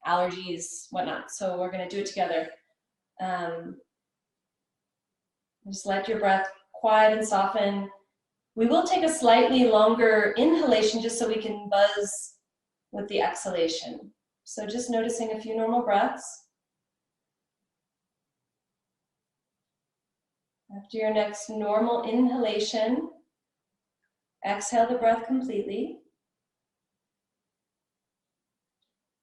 allergies, whatnot. So we're gonna do it together. Just let your breath quiet and soften. We will take a slightly longer inhalation just so we can buzz with the exhalation. So just noticing a few normal breaths. After your next normal inhalation, exhale the breath completely.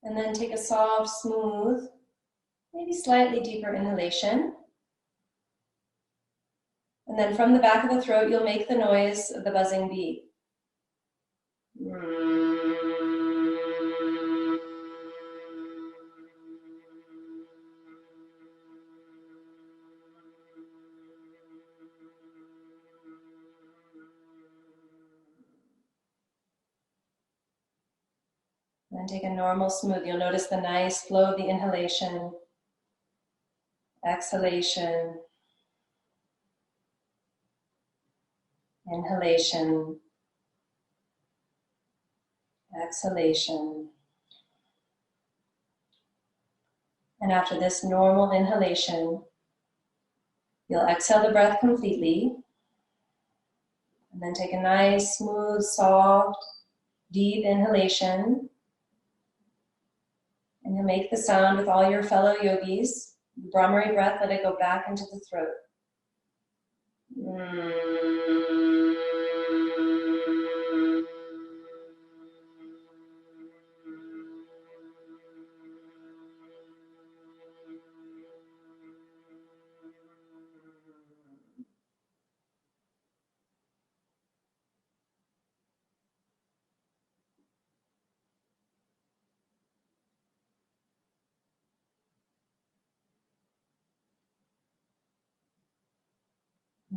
And then take a soft, smooth, maybe slightly deeper inhalation. And then from the back of the throat, you'll make the noise of the buzzing bee. Then take a normal smooth. You'll notice the nice flow of the inhalation, exhalation, inhalation, exhalation. And after this normal inhalation, you'll exhale the breath completely. And then take a nice, smooth, soft, deep inhalation. And you'll make the sound with all your fellow yogis. Brahmari breath, let it go back into the throat.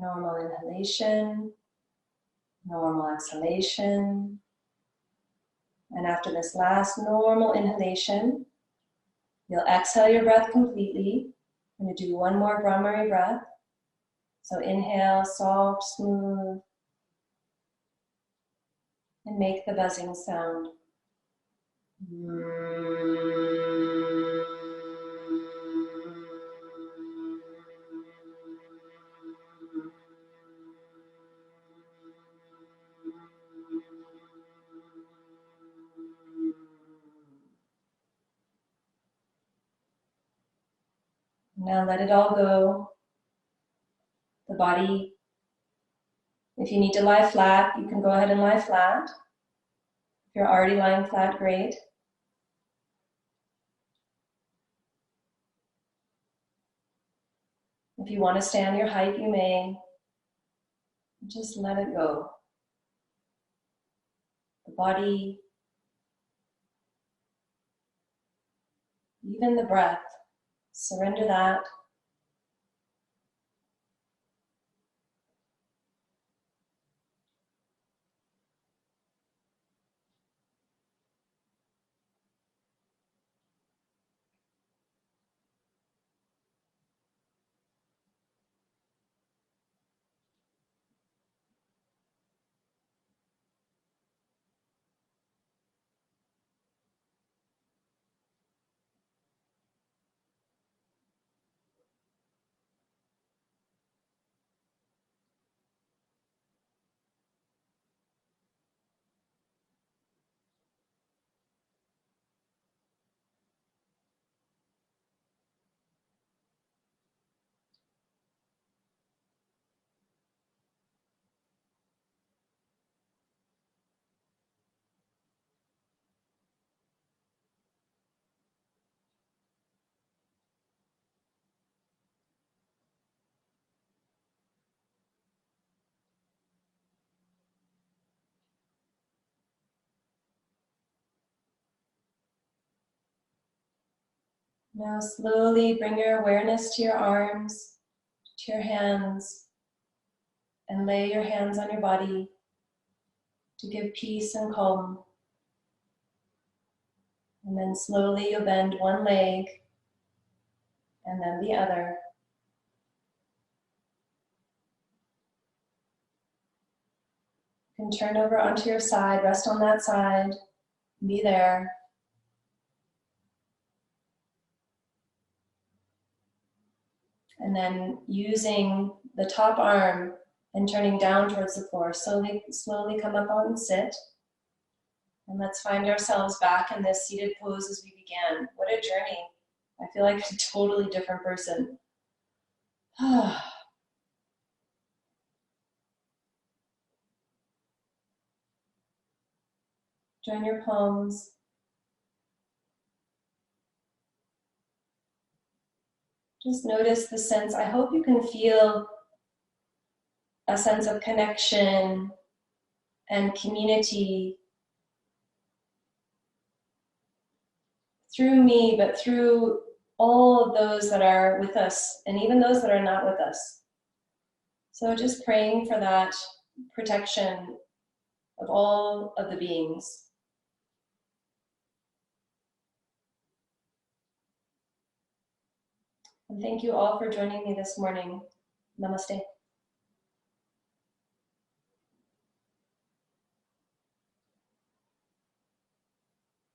Normal inhalation, normal exhalation. And after this last normal inhalation, you'll exhale your breath completely. I'm going to do one more Brahmari breath. So inhale, soft, smooth, and make the buzzing sound. Now let it all go. The body, if you need to lie flat, you can go ahead and lie flat. If you're already lying flat, great. If you want to stay on your height, you may. Just let it go. The body, even the breath, surrender that. Now slowly bring your awareness to your arms, to your hands, and lay your hands on your body to give peace and calm. And then slowly you'll bend one leg and then the other. You can turn over onto your side, rest on that side, be there. And then using the top arm and turning down towards the floor, slowly come up on and sit. And let's find ourselves back in this seated pose as we began. What a journey. I feel like a totally different person. Join your palms. Just notice the sense. I hope you can feel a sense of connection and community through me, but through all of those that are with us, and even those that are not with us. So just praying for that protection of all of the beings. And thank you all for joining me this morning. Namaste.